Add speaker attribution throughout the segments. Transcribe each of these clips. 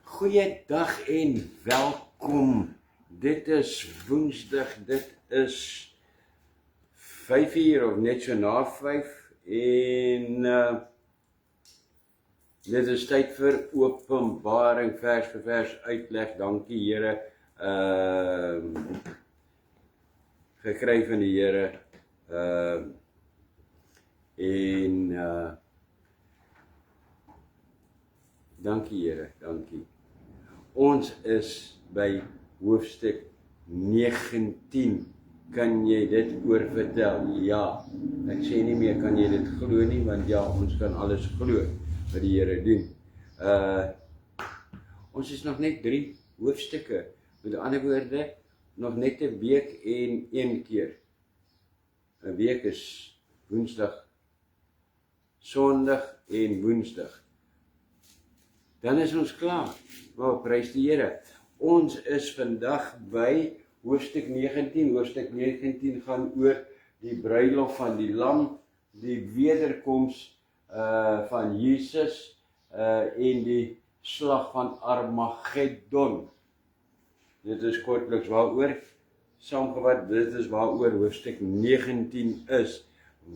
Speaker 1: Goeiedag en welkom. Dit is Woensdag, dit is 5 uur of net so na 5 en dit is tyd vir openbaring, vers vir vers uitleg. Dankie Here, gekry van die Here, en dankie Here, dankie. Ons is by hoofstuk 19. Kan jy dit oorvertel? Ja. Ek sê nie meer kan jy dit glo nie, want ja, ons kan alles glo wat die Here doen. Ons is nog net 3 hoofstukke. Met ander woorde, nog net 'n week en 1 keer. 'n week is Woensdag, Sondag en Woensdag. Dan is ons klaar. Wel, prys die Here. Ons is vandag by hoofstuk 19. Hoofstuk 19 gaan oor die bruilof van die lam, die wederkoms van Jesus en die slag van Armageddon. Dit is kortliks waaroor, saamgevat, dit is waaroor hoofstuk 19 is.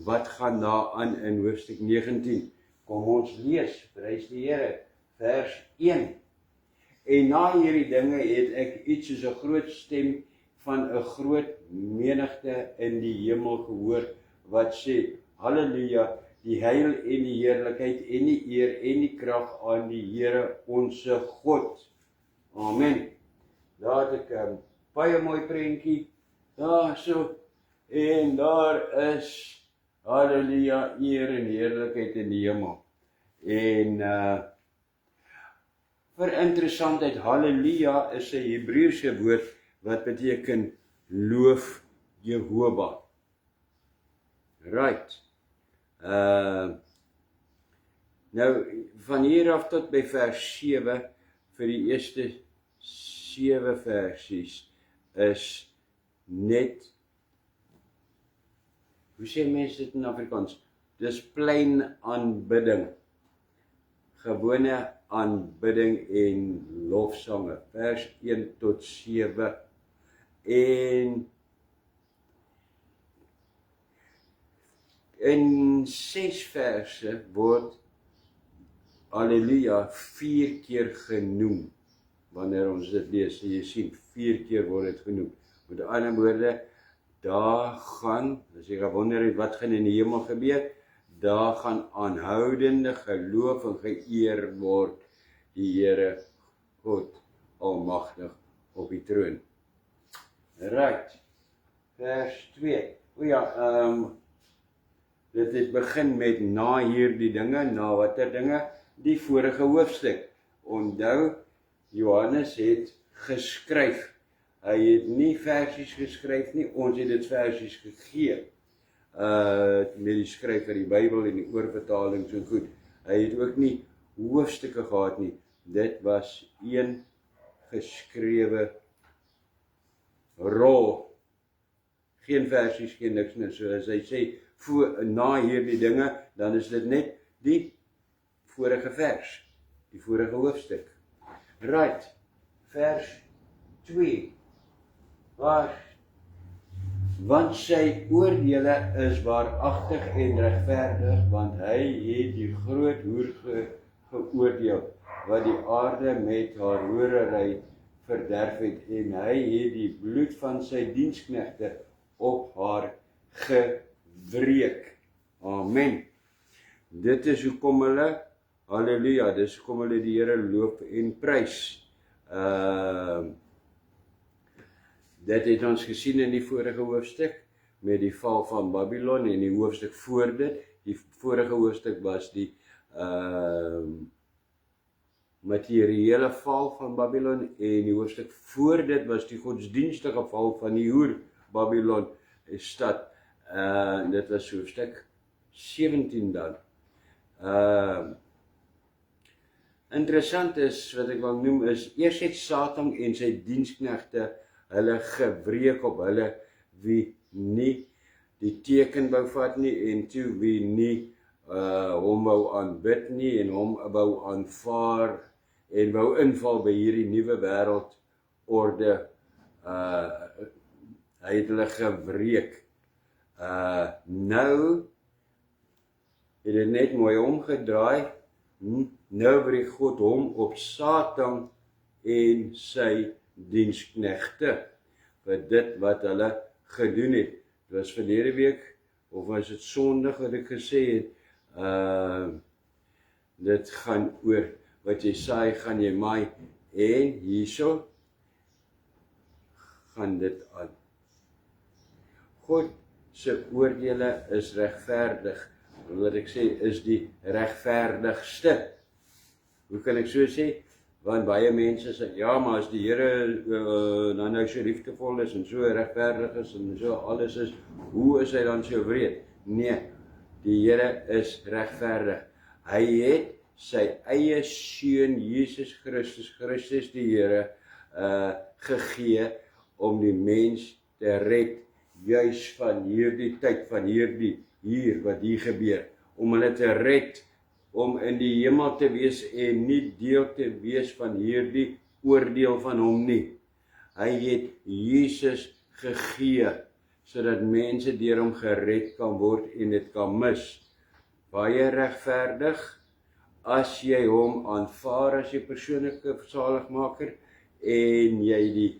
Speaker 1: Wat gaan daar aan in hoofstuk 19? Kom ons lees, prys die Here. Vers 1. En na hierdie dinge het ek iets soos 'n groot stem van 'n groot menigte in die hemel gehoor, wat sê, Halleluja, die heil en die heerlikheid en die eer en die krag aan die Here onse God. Amen. Daar het ek 'n baie mooi prentjie, daar so, en daar is, Halleluja, eer en heerlikheid in die hemel. En vir interessantheid, Halleluja is 'n Hebreëse woord wat beteken loof Jehova. Right. Nou, van hier af tot by vers 7, vir die eerste 7 versies, is net, hoe sê mense dit in Afrikaans? Dis plain aanbidding. Gewone aanbidding en lofsange, vers 1 tot 7. En in 6 verse word Halleluja 4 keer genoem. Wanneer ons dit lees, jy sien, 4 keer word dit genoem. Met ander woorde, daar gaan, as jy gewonder het wat gaan in die hemel gebeur, daar gaan aanhoudende geloof en geëer word die Here God Almagtig op die troon. Right, vers 2. O ja, dit het begin met na hierdie dinge, na watter dinge? Die vorige hoofstuk. Onthou, Johannes het geskryf. Hy het nie versies geskryf nie, ons het dit versies gegee. Met die skryf van die Bybel en die oorvertalings en goed. Hy het ook nie hoofstukke gehad nie. Dit was een geskrewe rol. Geen versies, geen niks nie. So as hy sê, na hierdie dinge, dan is dit net die vorige vers, die vorige hoofstuk. Right, vers 2. Want sy oordeele is waaragtig en regverdig, want hy het die groot hoer geoordeel, wat die aarde met haar hoerery verderf het, en hy het die bloed van sy diensknegte op haar gewreek. Amen. Dit is hoekom hulle, halleluja, dis hoekom hulle die Here loof en prys. Dit het ons gesien in die vorige hoofstuk, met die val van Babylon en die hoofstuk voor dit. Die vorige hoofstuk was die materiële val van Babylon, en die hoofstuk voor dit was die godsdienstige val van die hoer Babylon stad. Dit was hoofstuk 17 dan. Interessant is, wat ek wil noem, is, eers het Satan en sy diensknegte hulle gewreek op hulle wie nie die teken wou vat nie, en toe wie nie hom wou aanbid nie, en hom wou aanvaar, en wou inval by hierdie nuwe wêreldorde, hy het hulle gewreek. Nou het dit net mooi omgedraai, nou wreek God hom op Satan en sy diensknegte, vir dit wat hulle gedoen het. Dit was verlede week, of was dit Sondag wat ek gesê het, dit gaan oor, wat jy saai, gaan jy maai, en hierso gaan dit aan. God se oordeele is regverdig, wat ek sê, is die regverdigste. Hoe kan ek so sê? Want baie mense sê, ja, maar as die Here dan nou so liefdevol is, en so regverdig is, en so alles is, hoe is hy dan so wreed? Nee, die Here is regverdig. Hy het sy eie seun, Jesus Christus die Here, gegee, om die mens te red, juis van hierdie tyd, van hier wat hier gebeur, om hulle te red, om in die hemel te wees en nie deel te wees van hierdie oordeel van hom nie. Hy het Jesus gegee, sodat mense deur hom gered kan word en dit kan mis. Baie regverdig, as jy hom aanvaar as jy persoonlike saligmaker, en jy die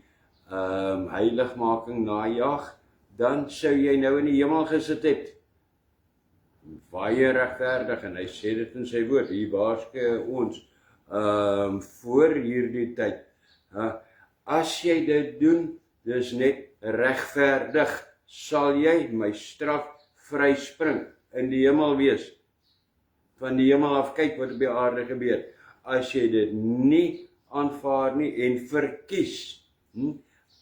Speaker 1: heiligmaking najag, dan sou jy nou in die hemel gesit het. Baie regverdig, en hy sê dit in sy woord, hier waarsku ons, voor hierdie tyd, as jy dit doen, dis net regverdig, sal jy my straf vryspring, in die hemel wees, van die hemel af kyk wat op die aarde gebeur, as jy dit nie aanvaar nie, en verkies,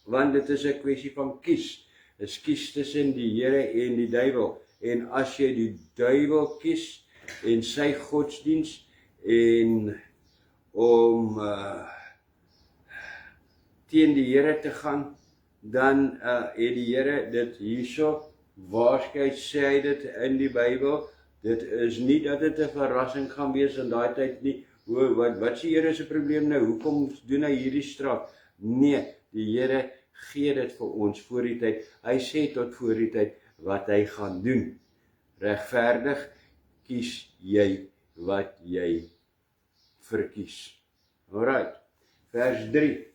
Speaker 1: want dit is 'n kwessie van kies, is kies tussen die Here en die duiwel, en as jy die duiwel kies, en sy godsdiens, en om teen die Here te gaan, dan het die Here dit hierso, waarskynlik sê hy dit in die Bybel, dit is nie dat dit 'n verrassing gaan wees in daai tyd nie, wat is die Here se probleem nou, hoekom doen hy hierdie straf? Nee, die Here gee dit vir ons voor die tyd, hy sê tot voor die tyd, wat hy gaan doen. Regverdig kies jy wat jy verkies. Alright, vers 3.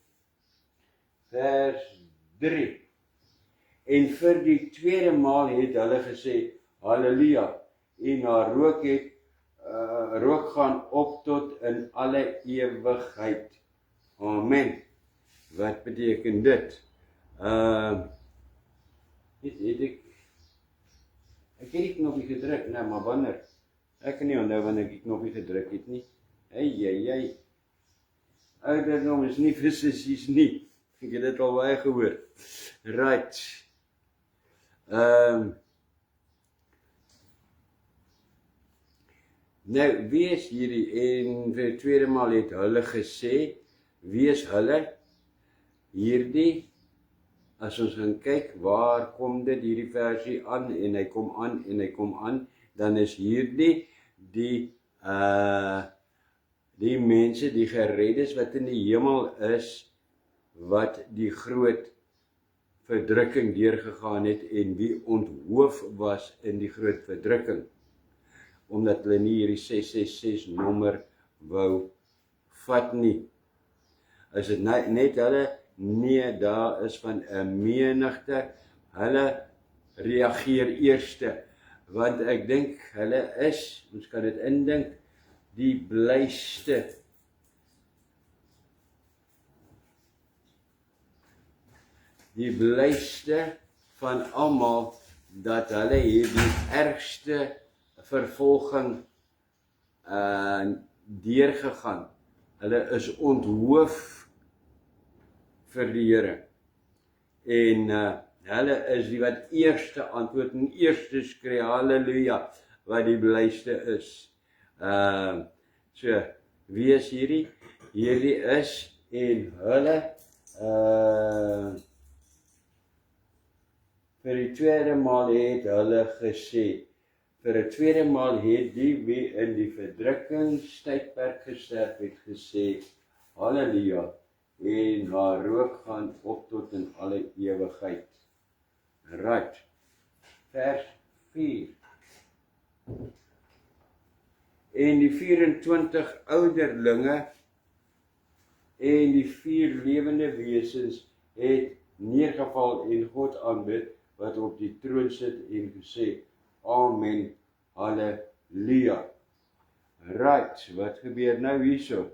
Speaker 1: En vir die tweede maal het hulle gesê, Halleluja, en haar rook gaan op tot in alle ewigheid. Amen. Wat beteken dit? Ek het die knoppie gedruk, nou, maar wanneer? Ek kan nie onthou wanneer ek die knoppie gedruk het nie. Hey. Ouderdom is nie vir sissies nie. Ek het dit al baie gehoor. Right. Nou, wie is hierdie? En vir die tweede maal het hulle gesê, wie is hulle? Hierdie, as ons gaan kyk, waar kom dit hierdie versie aan, en hy kom aan, dan is hierdie die mense, die gereddes wat in die hemel is, wat die groot verdrukking deurgegaan het, en wie onthoof was in die groot verdrukking, omdat hulle nie hierdie 666 nommer wou vat nie. Is dit net hulle? Nee, daar is van 'n menigte, hulle reageer eerste, want ek dink hulle is, ons kan dit indink, die blyste. Die blyste van almal, dat hulle hierdie ergste vervolging deurgegaan. Hulle is onthoof vir die Here. En hulle is die wat eerste antwoord, en eerste skree, halleluja, wat die blyste is. So, wie is hierdie? Hierdie is, en hulle, Vir die tweede maal het hulle gesê, vir die tweede maal het die wie in die verdrukkingstydperk gesterf het gesê, Halleluja, en haar rook gaan op tot in alle ewigheid. Right, vers 4. En die 24 ouderlinge en die 4 lewende wesens het neergeval en God aanbid, wat op die troon sit en gesê, Amen, Halleluja. Right, wat gebeur nou hierso?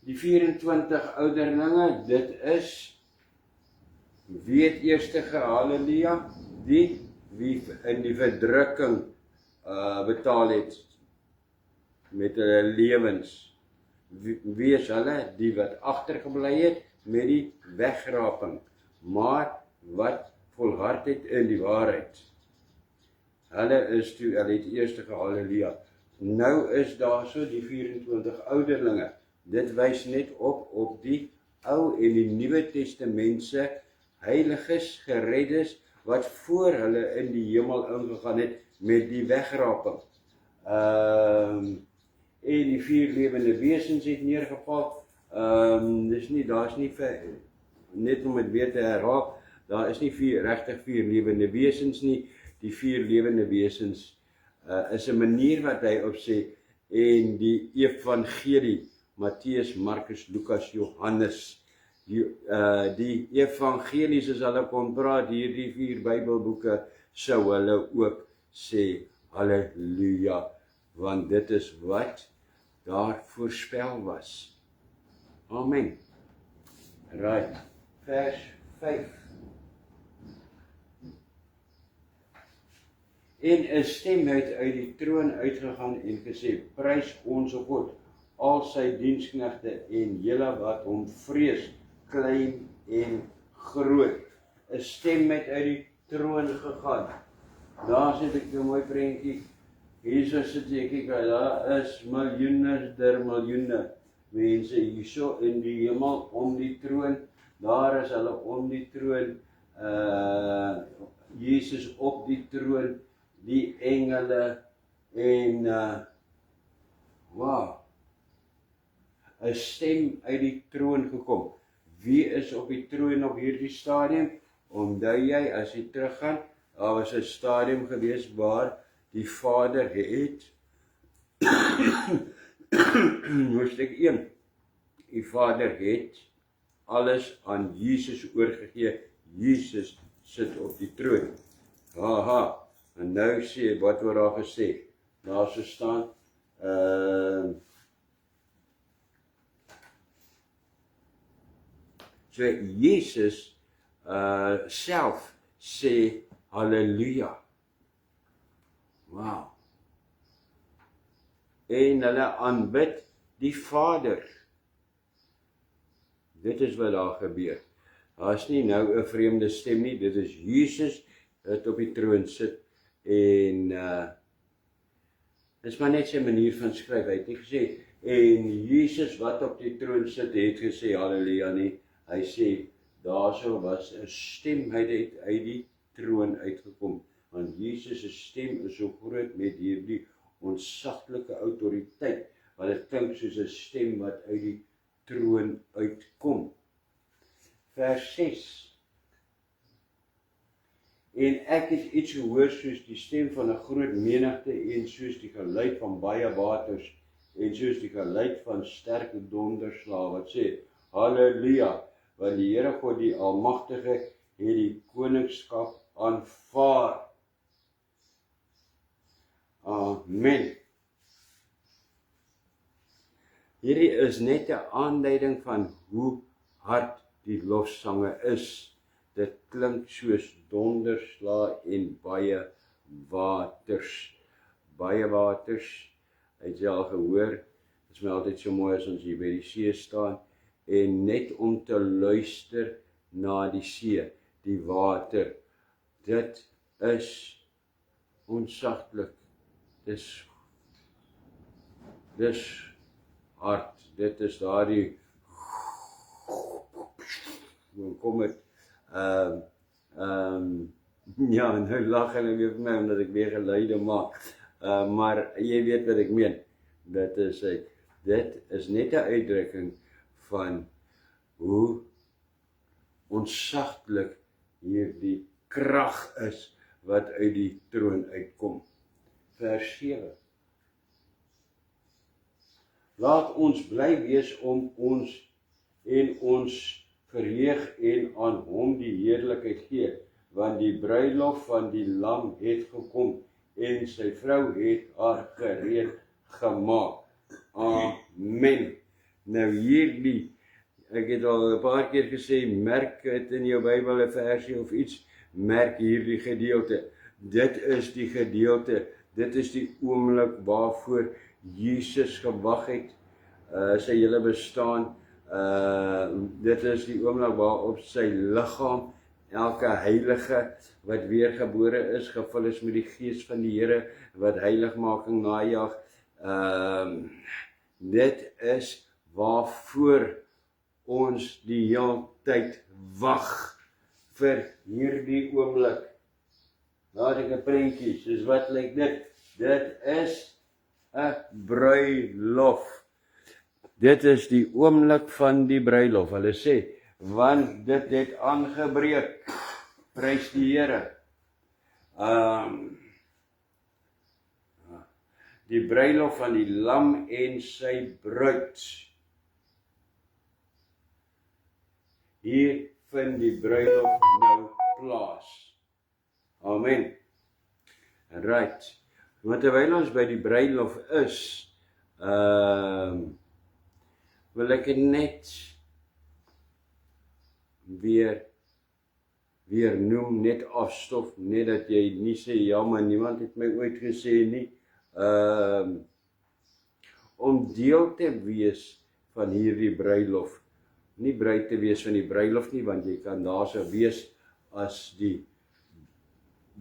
Speaker 1: Die 24 ouderlinge, dit is, wie het eerste Halleluja? Die wie in die verdrukking betaal het met hulle lewens. Wie is hulle? Die wat agtergebly het met die wegraping, maar wat volhard het in die waarheid. Hulle het eerste Halleluja. Nou is daar so die 24 ouderlinge. Dit wys net op die Ou en die Nuwe Testamentse heiliges, gereddes, wat voor hulle in die hemel ingegaan het met die wegraping. En die 4 lewende wesens het neergeval. Daar's nie vir, net om het weer te herhaal, daar is nie regtig 4 lewende wesens nie. Die 4 lewende wesens is 'n manier wat hy op sê, en die evangelie, Matteus, Markus, Lukas, Johannes, die evangelies, as hulle kon praat, hierdie 4 Bybelboeke, sou hulle ook sê, Halleluja, want dit is wat daar voorspel was. Amen. Right, vers 5. En 'n stem het uit die troon uitgegaan en gesê, prys ons God, al sy diensknegte en julle wat hom vrees, klein en groot. 'n Stem het uit die troon gegaan. Daar sit ek 'n mooi prentjie. Hier sit ek kyk, daar is miljoene der miljoene mense hierso in die hemel om die troon. Daar is hulle om die troon. Jesus op die troon, die engele en wow, 'n stem uit die troon gekom. Wie is op die troon op hierdie stadium? Onthou jy, as jy teruggaan, daar was 'n stadium gewees waar die Vader het hoofstuk 1, die Vader het alles aan Jesus oorgegee. Jesus sit op die troon. Haha, en nou sê, wat word daar gesê? Daar so staan, so Jesus self sê Halleluja. Wow. En hulle aanbid die Vader. Dit is wat daar gebeur. Daar is nie nou 'n vreemde stem nie, dit is Jesus wat op die troon sit en is maar net sy manier van skryf. Hy het nie gesê, en Jesus wat op die troon sit, het gesê Halleluja nie. Hy sê, daarso was 'n stem uit die troon uitgekom, want Jesus se stem is so groot met hierdie ontsaglike autoriteit, wat dit klink soos 'n stem wat uit die troon uitkom. Vers 6. En ek het iets gehoor soos die stem van 'n groot menigte en soos die geluid van baie waters en soos die geluid van sterke donderslae wat sê, Halleluja, want die Here God die Almagtige het die koningskap aanvaar. Amen. Hierdie is net 'n aanduiding van hoe hard die lofsange is. Dit klink soos donderslae en baie waters. Baie waters. Het jy al gehoor? Dit is my altyd so mooi as ons hier by die see staan en net om te luister na die see, die water. Dit is onsaglik. Dis hard. Dit is daardie kom het, ja, nou lag hulle weer vir my, omdat ek weer geluide maak, maar jy weet wat ek meen, dit is net 'n uitdrukking van hoe onsagtelik hierdie krag is, wat uit die troon uitkom. Vers 7. Laat ons bly wees om ons verheug en aan hom die heerlikheid gee, want die bruilof van die lam het gekom, en sy vrou het haar gereed gemaak. Amen. Nou hierdie, ek het al 'n paar keer gesê, merk het in jou Bybel 'n versie of iets, merk hierdie gedeelte. Dit is die gedeelte, dit is die oomblik waarvoor Jesus gewag het, sy hele bestaan. Dit is die oomblik waarop sy liggaam, elke heilige wat weergebore is, gevul is met die gees van die Here, wat heiligmaking najag. Dit is waarvoor ons die hele tyd wag, vir hierdie oomblik. Laat ek 'n prentjie, soos wat lyk dit? Dit is 'n bruilof. Dit is die oomblik van die bruilof. Hulle sê, want dit het aangebreek. Prys die Here. Die bruilof van die lam en sy bruid. Hier vind die bruilof nou plaas. Amen. Right. Maar terwyl ons by die bruilof is, wil ek net weer noem, net afstof, net dat jy nie sê, ja, maar niemand het my ooit gesê nie, om deel te wees van hierdie bruilof, nie bruid te wees van die bruilof nie, want jy kan daar so wees as die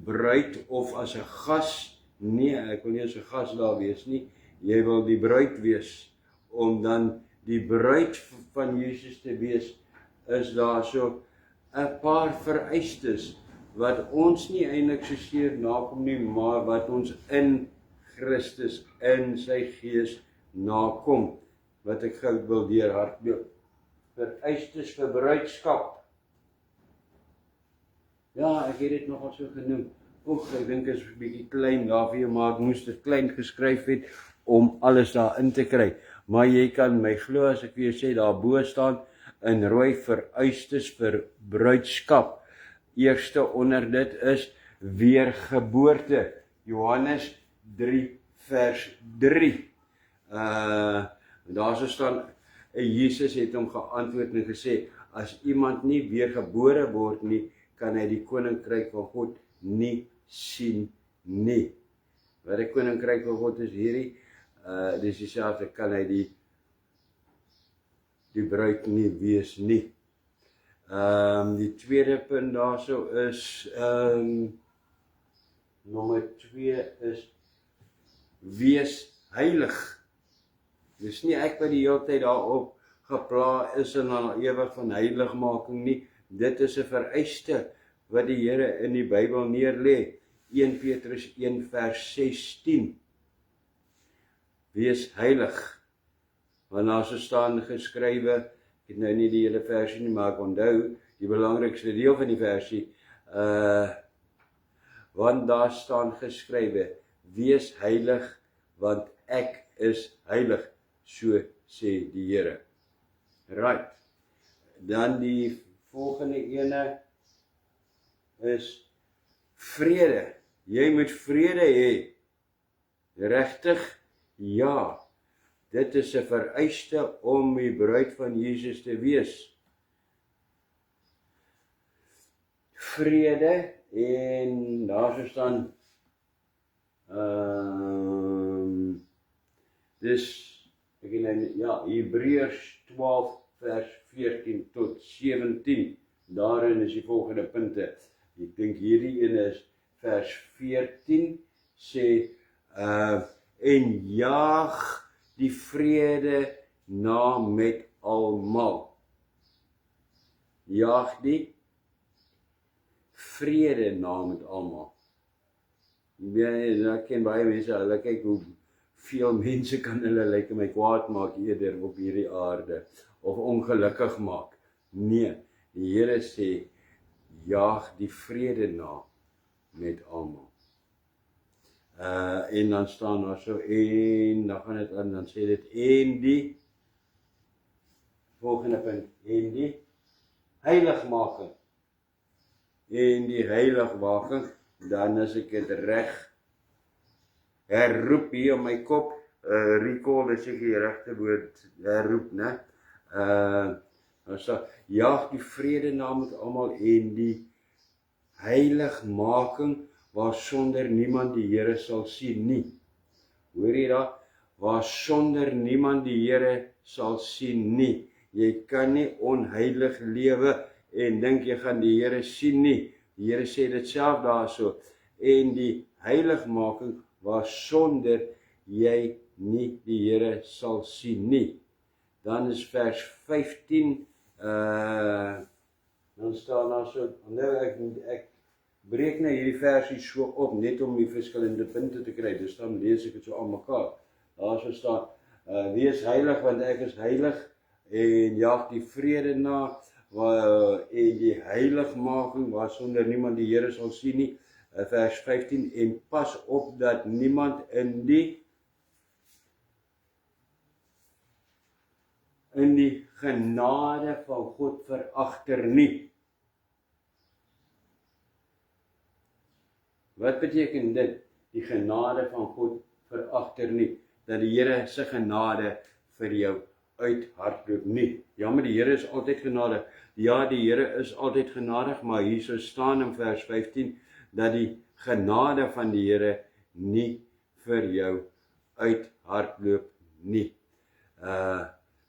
Speaker 1: bruid of as 'n gas. Nee, ek wil nie as 'n gas daar wees nie, jy wil die bruid wees, om dan die bruid van Jesus te wees, is daar so 'n paar vereistes, wat ons nie eintlik so seer nakom nie, maar wat ons in Christus, in sy gees nakom, wat ek gou wil deurhardloop. Vereistes vir bruidskap. Ja, ek het dit nogal so genoem. Ek dink is 'n bietjie klein daarvoor, maar ek moes dit klein geskryf het, om alles daarin te kry. Maar jy kan my glo as ek vir jou sê, daarbo staan, in rooi vereistes vir bruidskap. Eerste onder dit is weergeboorte. Johannes 3 vers 3. Daar so staan, Jesus het hom geantwoord en gesê, as iemand nie weergebore word nie, kan hy die koninkryk van God nie sien nie. Wat die koninkryk van God is hierdie, dis dieselfde, kan hy die bruid nie wees nie. Die tweede punt daarso is, nommer 2 is, wees heilig. Dis nie ek wat die hele tyd daarop gepla is en dan ewig van heiligmaking nie. Dit is 'n vereiste wat die Here in die Bybel neerlê. 1 Petrus 1 vers 16. Wees heilig. Want daar so staan geskrywe, ek het nou nie die hele versie nie, maar ek onthou die belangrikste deel van die versie, want daar staan geskrywe, wees heilig, want ek is heilig, so sê die Here. Right. Dan die volgende ene is vrede. Jy moet vrede hê. Regtig? Ja. Dit is 'n vereiste om die bruid van Jesus te wees. Vrede, en daar so staan, dis, Hebreërs 12 vers 14 tot 17, daarin is die volgende punte. Ek dink hierdie ene is vers 14, sê, en jaag die vrede na met almal. jaag die vrede na met almal. Ek ken baie mense, hulle kyk hoe veel mense kan hulle lyk my kwaad maak eerder op hierdie aarde, of ongelukkig maak. Nee, die Here sê, jaag die vrede na met almal. En dan staan daar so, en dan gaan dit aan, dan sê dit, en die, volgende punt, en die heiligmaking. En die heiligmaking, dan as ek het reg herroep hier op my kop, recall is ek die regte woord, herroep, né? Dan sê, jaag die vrede na met almal en die heiligmaking, waar sonder niemand die Here sal sien nie. Hoor jy daar? Waar sonder niemand die Here sal sien nie. Jy kan nie onheilig lewe en dink jy gaan die Here sien nie. Die Here sê dit self daarso. En die heiligmaking waar sonder jy nie die Here sal sien nie. Dan is vers 15, dan staan daar so, nou ek breek nou hierdie versie so op, net om die verskillende punte te kry, dus dan lees ek het so aan mekaar. Daar so staan, wees heilig, want ek is heilig, en jaag die vrede na, en die heiligmaking, waar sonder niemand die Here sal sien nie, vers 15, en pas op dat niemand in die genade van God veragter nie. Wat beteken dit? Die genade van God veragter nie. Dat die Here se genade vir jou uithardloop nie. Ja, maar die Here is altyd genadig. Ja, die Here is altyd genadig, maar hier so staan in vers 15, dat die genade van die Here nie vir jou uithardloop nie.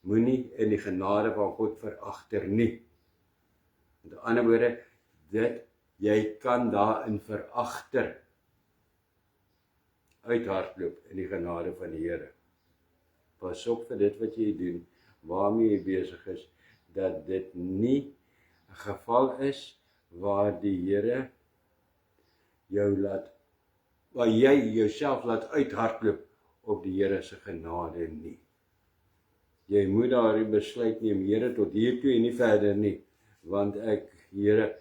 Speaker 1: Moenie in die genade van God veragter nie. Met ander woorde, jy kan daarin veragter uithardloop in die genade van die Here. Pas op vir dit wat jy doen, waarmee jy besig is, dat dit nie 'n geval is waar die Here jou waar jy jouself laat uithardloop op die Here se genade nie. Jy moet daar besluit neem, Here, tot hier toe en nie verder nie, want Here,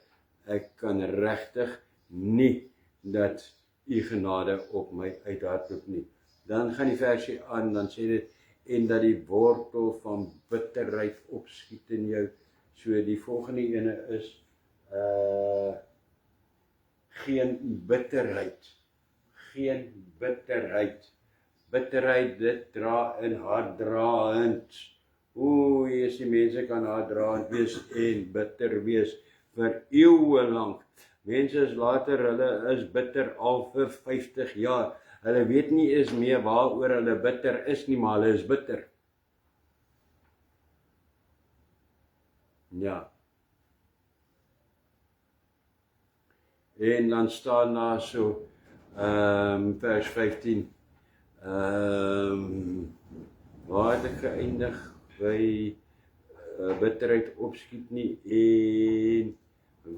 Speaker 1: ek kan regtig nie dat u genade op my uithardloop nie. Dan gaan die versie aan, dan sê dit, en dat die wortel van bitterheid opskiet in jou. So die volgende ene is, geen bitterheid. Geen bitterheid. Bitterheid, dit dra in harddraand. As die mense kan harddraand wees en bitter wees vir eeue lank. Mense is later, hulle is bitter al vir 50 jaar. Hulle weet nie eens meer waaroor hulle bitter is nie, maar hulle is bitter. Ja. En dan staan daar so, vers 15, waar het ek geëindig by bitterheid opskiet nie, en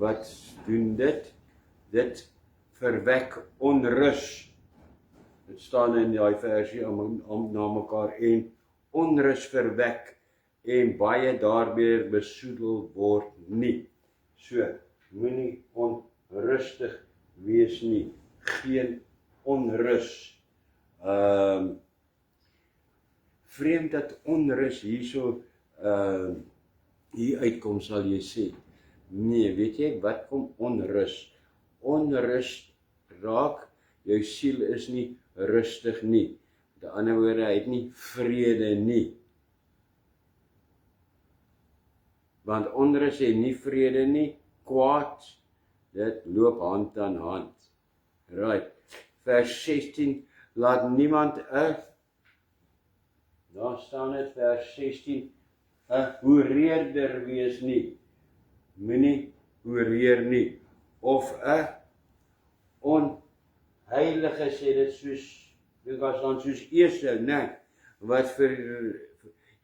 Speaker 1: wat doen dit? Dit verwek onrus. Dit staan in die versie na mekaar, en onrus verwek, en baie daarbey besoedel word nie. So, moenie onrustig wees nie, geen onrus. Vreemd dat onrus hierso hier uitkom, sal jy sê. Nee, weet jy, wat kom onrus? Onrus raak, jou siel is nie rustig nie. Met ander woorde, hy het nie vrede nie. Want onrus het nie vrede nie, kwaad, dit loop hand aan hand. Right, vers 16, laat niemand daar staan het vers 16, hoereerder wees nie, moenie hoereer nie, of onheilige, sê dit soos, soos Esau, né, wat vir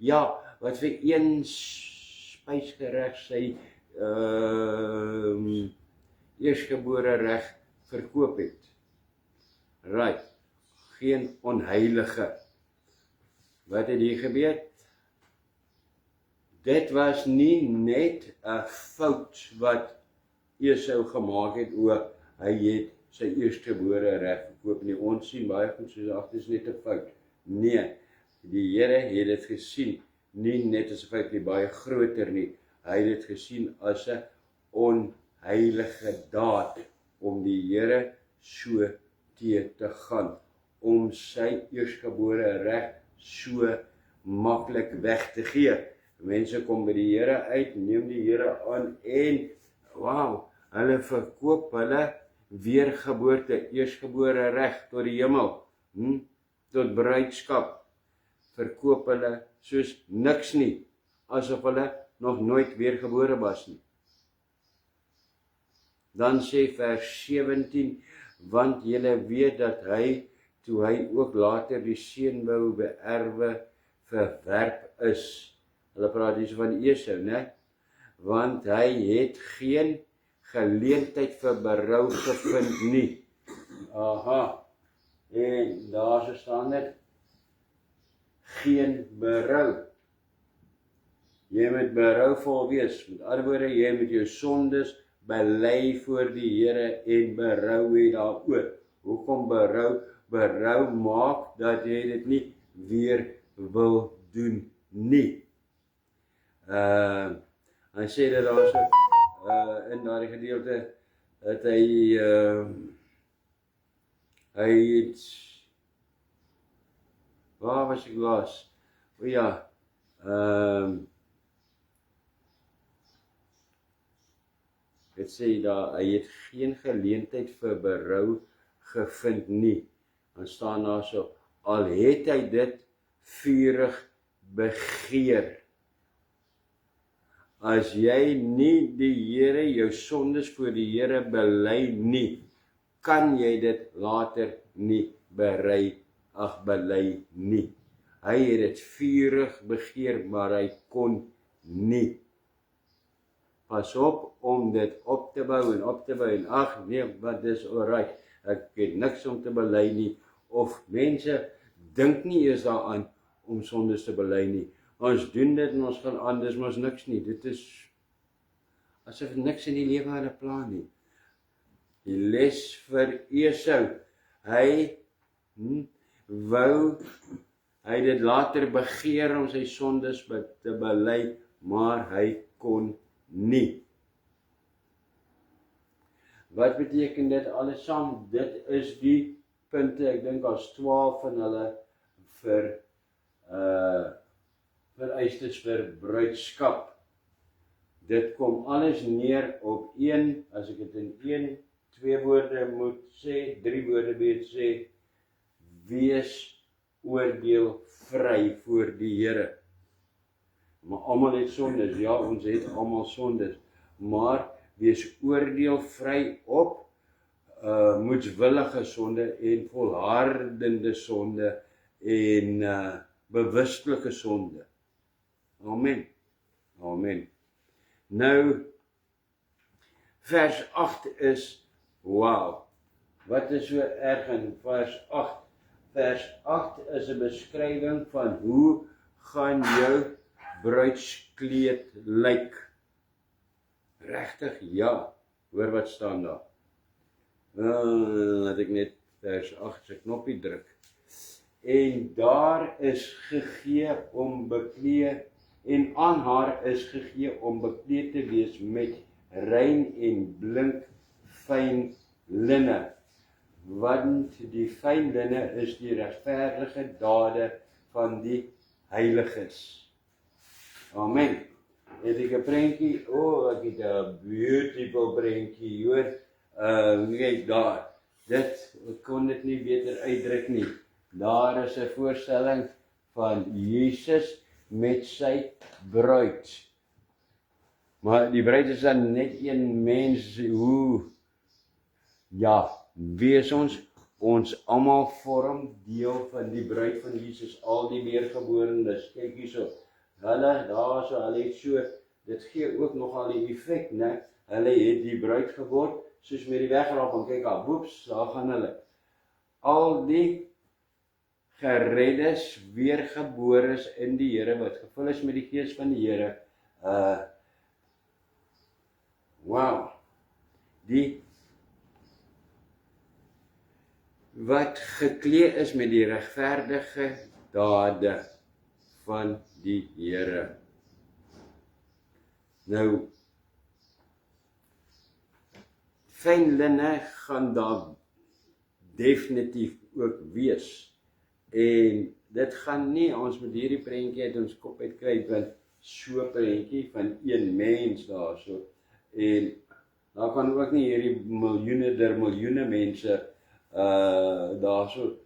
Speaker 1: een spysgereg sy eersgebore reg verkoop het. Right, geen onheilige. Wat het hier gebeur? Dit was nie net 'n fout wat Esau gemaak het oor hy het sy eerstgebore reg verkoop nie. Ons sien baie goed soos ag, dis net 'n fout. Nee, die Here het dit gesien, nie net as 'n fout nie, baie groter nie. Hy het dit gesien as 'n onheilige daad om die Here so te gaan, om sy eerstgebore reg so maklik weg te gee. Mense kom by die Here uit, neem die Here aan en wow, hulle verkoop hulle weergeboorte, eerstgebore reg tot die hemel, tot bruidskap, verkoop hulle soos niks nie, asof hulle nog nooit weergebore was nie. Dan sê vers 17, want julle weet dat hy, toe hy ook later die seun wou beerwe, verwerp is. Hulle praat hier van Esau, né? Want hy het geen geleentheid vir berou gevind nie. Aha, en daar staan dit, geen berou. Jy moet berouvol wees, met ander woorde, jy moet jou sondes bely voor die Here en berou hê daaroor. Hoekom berou? Berou maak dat jy dit nie weer wil doen nie. Hy sê dat daar so in daardie gedeelte dat hy het, waar was ek laas? O ja, het sê daar, hy het geen geleentheid vir berou gevind nie. Dan staan daar so, al het hy dit vurig begeer. As jy nie die Here, jou sondes voor die Here bely nie, kan jy dit later nie bely nie. Hy het dit vurig begeer, maar hy kon nie. Pas op om dit op te bou en ag nee, wat is alright, ek het niks om te bely nie, of mense dink nie eers daaraan om sondes te bely nie. Ons doen dit en ons gaan aan, dis mos niks nie, dit is asof niks in die lewe hulle plan nie. Die les vir Esau, hy hy dit later begeer om sy sondes te bely, maar hy kon nie. Wat beteken dit alles saam? Dit is die punte, ek dink as 12 van hulle vir vereistes vir bruidskap. Dit kom alles neer op een, as ek dit in 2 woorde moet sê, 3 woorde moet sê, wees oordeelvry voor die Here. Maar almal het sondes, ja, ons het almal sondes, maar wees oordeelvry op moedswillige sonde en volhardende sonde en bewustelike sonde. Amen. Amen. Nou, vers 8 is, wow, wat is so erg in vers 8? Vers 8 is 'n beskrywing van hoe gaan jou bruidskleed lyk. Regtig, ja. Hoor wat staan daar. Laat ek net vers 8 se knoppie druk. En daar is gegee om bekleed, en aan haar is gegee om bekleed te wees met rein en blink fyn linne. Want die fyn linne is die regverdige dade van die heiliges. Amen. Het ek 'n prentjie? Ek het 'n beautiful prentjie, hoor. Kyk daar. Ek kon dit nie beter uitdruk nie. Daar is 'n voorstelling van Jesus met sy bruid. Maar die bruid is dan net een mens, wees ons almal vorm deel van die bruid van Jesus, al die weergeborenes. Kyk hierso, hulle het so dit gee ook nogal die effek, né? Hulle het die bruid geword, soos met die wegraping, kyk al, boeps, daar gaan hulle. Al die gereddes, weergebores in die Here, wat gevul is met die Gees van die Here, wow, die wat geklee is met die regverdige dade van die Here. Nou, fyn linne gaan daar definitief ook wees. En dit gaan nie, ons moet hierdie prentjie uit ons kop uitkry, want so 'n prentjie van een mens daarso. En daar kan ook nie hierdie miljoene mense daarso.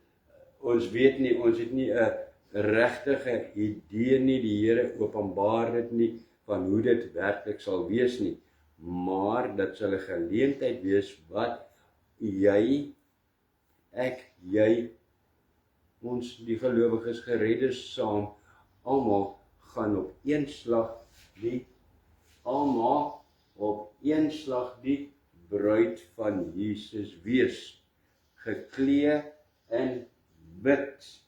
Speaker 1: Ons weet nie, ons het nie 'n regtige idee nie, die Here openbaar dit nie van hoe dit werklik sal wees nie. Maar dit sal 'n geleentheid wees wat jy, ek, jy, ons die gelowiges, gereddes saam, almal gaan op een slag die bruid van Jesus wees, geklee in wit,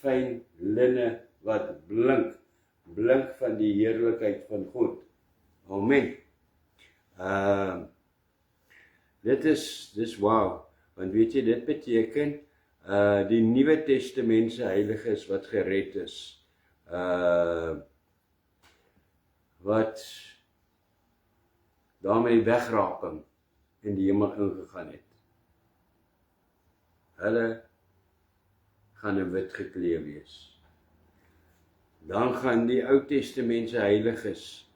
Speaker 1: fyn linne wat blink van die heerlikheid van God. Amen. Dis wow, want weet jy, dit beteken die Nuwe Testamentse heiliges wat gered is, wat daar met die wegraping in die hemel ingegaan het. Hulle gaan in wit geklee wees. Dan gaan die Ou Testamentse heiliges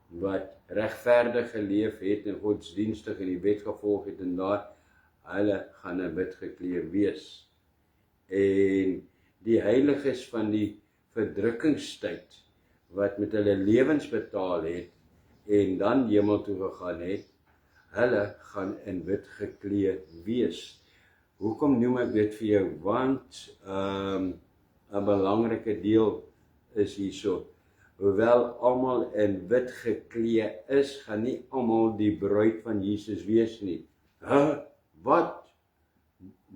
Speaker 1: wat regverdig geleef het en godsdienstig in die wet gevolg het en daar, hulle gaan in wit geklee wees. En die heiliges van die verdrukkingstyd wat met hulle lewens betaal het en dan hemel toe gegaan het, hulle gaan in wit geklee wees. Hoekom noem ek dit vir jou? Want 'n belangrike deel is hierso. Hoewel almal in wit geklee is, gaan nie almal die bruid van Jesus wees nie. Wat?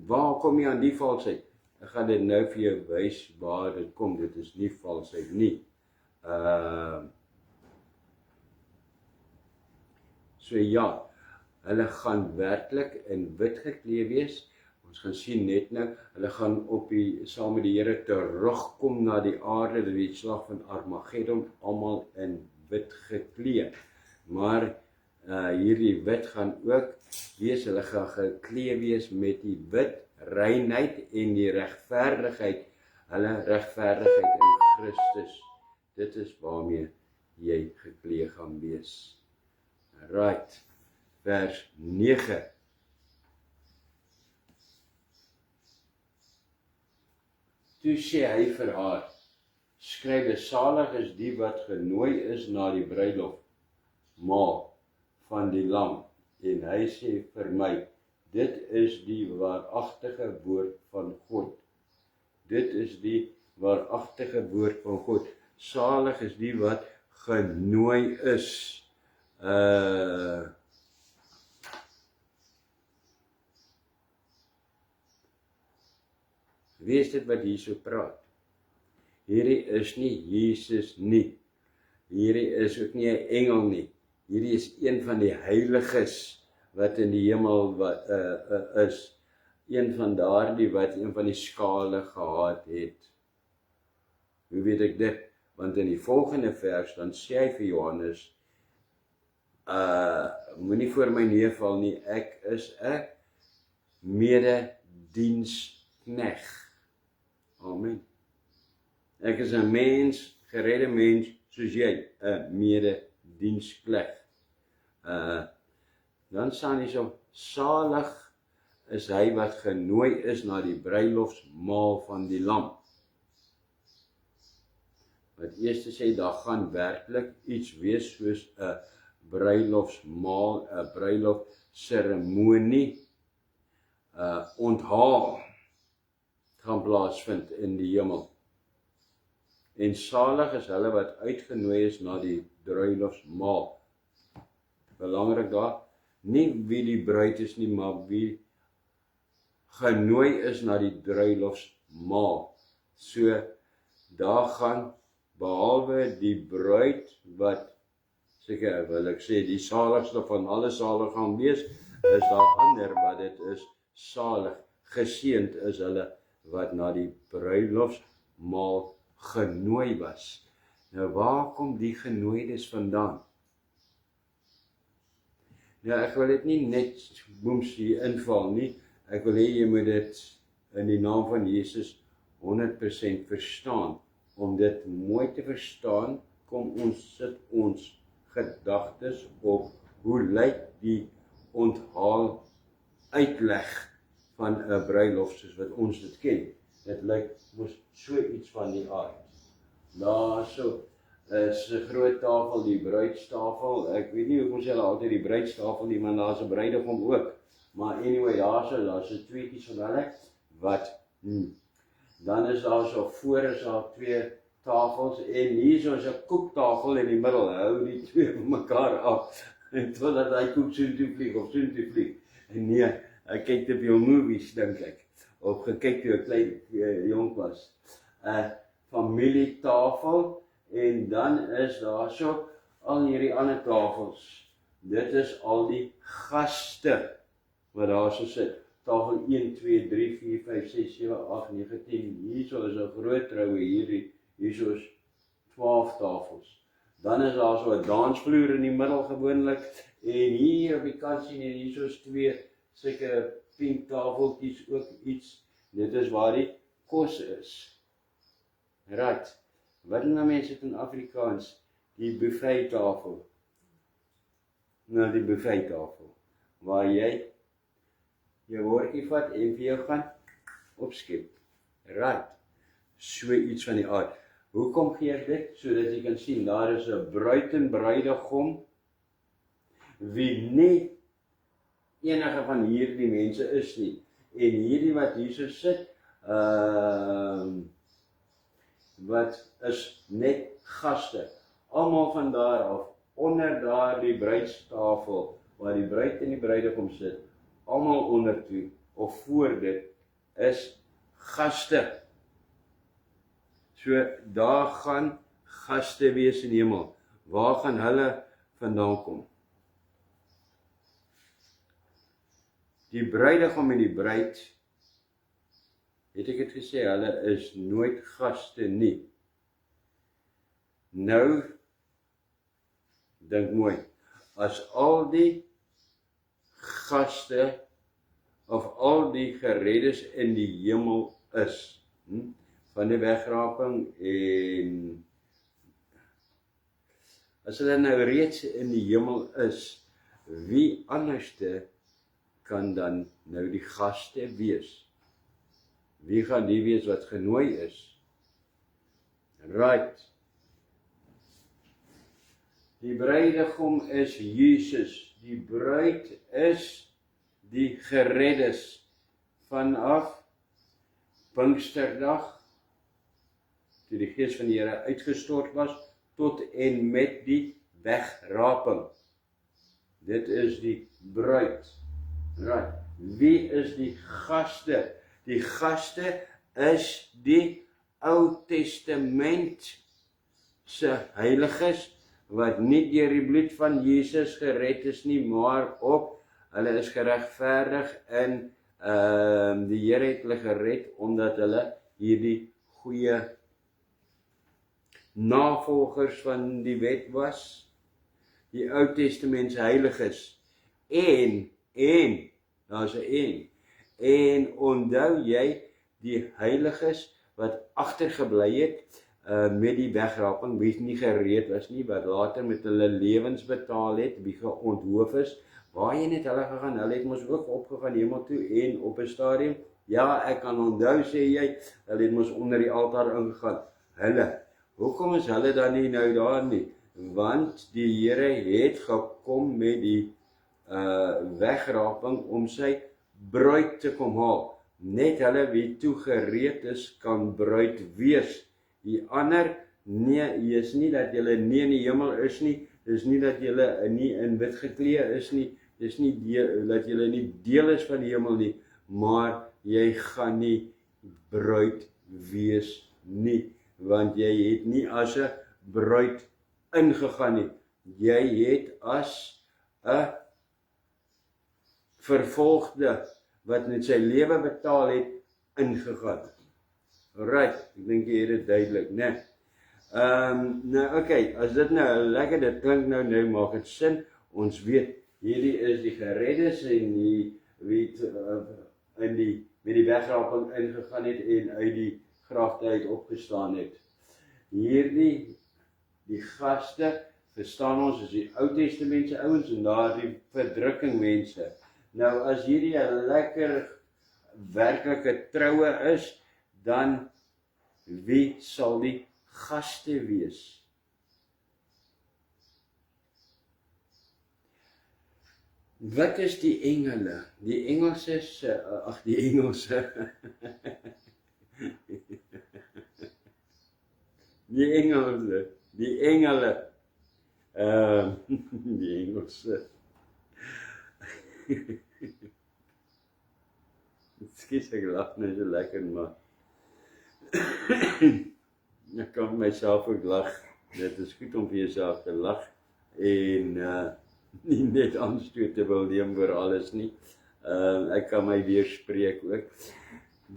Speaker 1: Waar kom jy aan die valsheid? Ek gaan dit nou vir jou wys waar dit kom. Dit is nie valsheid nie. So ja, hulle gaan werklik in wit geklee wees. Ons gaan sien net nou, hulle gaan saam met die Here terugkom na die aarde, die slag van Armageddon, almal in wit geklee. Maar hierdie wit gaan ook wees, hulle gaan geklee wees met die wit reinheid en die regverdigheid, hulle regverdigheid in Christus. Dit is waarmee jy geklee gaan wees. Right, vers 9. Toe sê hy vir haar, skrywe, salig is die wat genooi is na die bruilof, maal van die lam. En hy sê vir my, dit is die waaragtige woord van God. Dit is die waaragtige woord van God. Salig is die wat genooi is. Wie is dit wat hier so praat? Hierdie is nie Jesus nie. Hierdie is ook nie 'n engel nie. Hierdie is een van die heiliges wat in die hemel is. Een van daardie wat een van die skale gehad het. Hoe weet ek dit? Want in die volgende vers dan sê hy vir Johannes, moenie voor my neerval nie, ek is 'n medediensknegt. Amen. Ek is 'n mens, geredde mens, soos jy, 'n medediensknegt. Dan staan hy so, salig is hy wat genooi is na die bruilofsmaal van die lam. Wat eers sê, daar gaan werklik iets wees soos 'n bruilofsmaal, 'n bruilofseremonie, onthaal gaan plaasvind in die hemel. En salig is hulle wat uitgenooi is na die bruilofsmaal. Belangrik daar, nie wie die bruid is nie, maar wie genooi is na die bruilofsmaal. So, daar gaan, behalwe die bruid, wat, seker wil ek sê, die saligste van alle salig gaan wees, is daar ander wat dit is salig, geseënd is hulle, wat na die bruilofsmaal genooi was. Nou, waar kom die genooides vandaan? Nou, ek wil dit nie net boems hier inval nie, ek wil hê jy moet dit in die naam van Jesus 100% verstaan. Om dit mooi te verstaan, kom ons sit ons gedagtes op hoe lyk die onthaal uitleg van 'n bruilof soos wat ons dit ken. Dit lyk mos so iets van die aard. Daar so is 'n groot tafel, die bruidstafel. Ek weet nie hoekom sê hulle altyd die bruidstafel nie, maar daar's 'n bruidegom ook. Maar anyway, daar's 'n tweetjies van hulle wat dan is daar so voor is daar 2 tafels en hier is 'n koektafel in die middel. Hou die 2 van mekaar af totdat hy koek soontoe vlieg of soontoe vlieg. En nee, ek kyk te veel movies dink ek. Of gekyk toe ek klein jong was. Familietafel en dan is daar so al hierdie ander tafels. Dit is al die gaste wat daar so sit. Tafel 1, 2, 3, 4, 5, 6, 7, 8, 9, 10. Hierso is 'n groot troue, hierso is 12 tafels. Dan is daar so 'n dansvloer in die middel gewoonlik. En hier op die kant sien jy hierso is 2 sulke pink tafeltjies ook iets. Dit is waar die kos is. Right. Wat noem mense dit in Afrikaans? Die buffettafel. Nou die buffettafel. Waar jy jou woordjie vat en vir jou gaan opskep. Right. So iets van die aard. Hoekom gee ek dit? Sodat jy kan sien, daar is 'n bruid en bruidegom, wie nie enige van hierdie mense is nie. En hierdie wat hier so sit, wat is net gaste. Almal van daar af, onder daar die bruidstafel, waar die bruid en die bruidegom sit, almal onder toe, of voor dit, is gaste. So, daar gaan gaste wees in die hemel. Waar gaan hulle vandaan kom? Die bruidegom en die bruid, het ek het gesê, hulle is nooit gaste nie. Nou, dink mooi, as al die gaste, of al die gereddes in die hemel is, van die wegraping en as hulle nou reeds in die hemel is, wie anderste kan dan nou die gaste wees? Wie gaan die wees wat genooi is? Right. Die bruidegom is Jesus, die bruid is die gereddes vanaf Pinksterdag, toe die gees van die Here uitgestort was, tot en met die wegraping. Dit is die bruid. Right. Wie is die gaste? Die gaste is die Ou Testament se heiliges, wat nie deur die bloed van Jesus gered is nie, maar op, hulle is geregverdig en die Here het hulle gered, omdat hulle hierdie goeie navolgers van die wet was, die Ou Testament se heiliges, en, daar's 'n en onthou jy die heiliges wat agtergebly het met die wegraping, wie nie gereed was nie, wat later met hulle lewens betaal het, wie geonthoof is, waarheen het hulle gegaan? Hulle het mos ook opgegaan hemel toe en op 'n stadium, ja, ek kan onthou, sê jy, hulle het mos onder die altaar ingegaan. Hulle, hoekom is hulle dan nie nou daar nie? Want die Here het gekom met die wegraping om sy bruid te kom haal. Net hulle wie toe gereed is, kan bruid wees. Die ander Nee, is nie dat julle nie in die hemel is nie, dis nie dat julle nie in wit geklee is nie, dis nie dat julle nie deel is van die hemel nie, maar jy gaan nie bruid wees nie, want jy het nie as 'n bruid ingegaan nie, jy het as 'n vervolgde wat met sy lewe betaal het, ingegaan. Right, ek dink jy het dit duidelik, né? Nou oké, as dit nou lekker, dit klink nou maak dit sin, ons weet, hierdie is die gereddes en die met die wegraping ingegaan het en uit die grafte uit opgestaan het. Hierdie, die gaste, verstaan ons, is die Ou Testamentse ouens en daar die verdrukking mense. Nou as hierdie 'n lekker werklike troue is, dan wie sal die gaste wees? Wat is die engele? Die Engelse, die Engelse. Die Engelse, die engele. Die Engelse. Skus, ek lag nou so lekker, maar ek kan myself ook lag. Dit is goed om vir jouself te lag en nie net aanstoot te wil neem vir alles nie. Ek kan my weerspreek ook.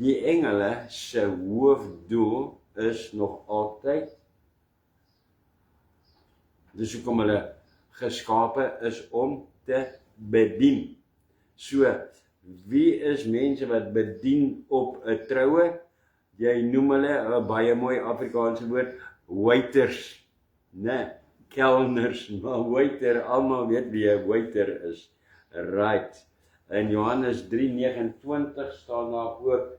Speaker 1: Die engele se hoofdoel is nog altyd, dis hoekom hulle geskape is om te bedien. So, wie is mense wat bedien op 'n troue? Jy noem hulle 'n baie mooi Afrikaanse woord, waiters, né? Kelners, maar waiter, almal weet wie 'n waiter is. Right. In Johannes 3:29 staan daar ook,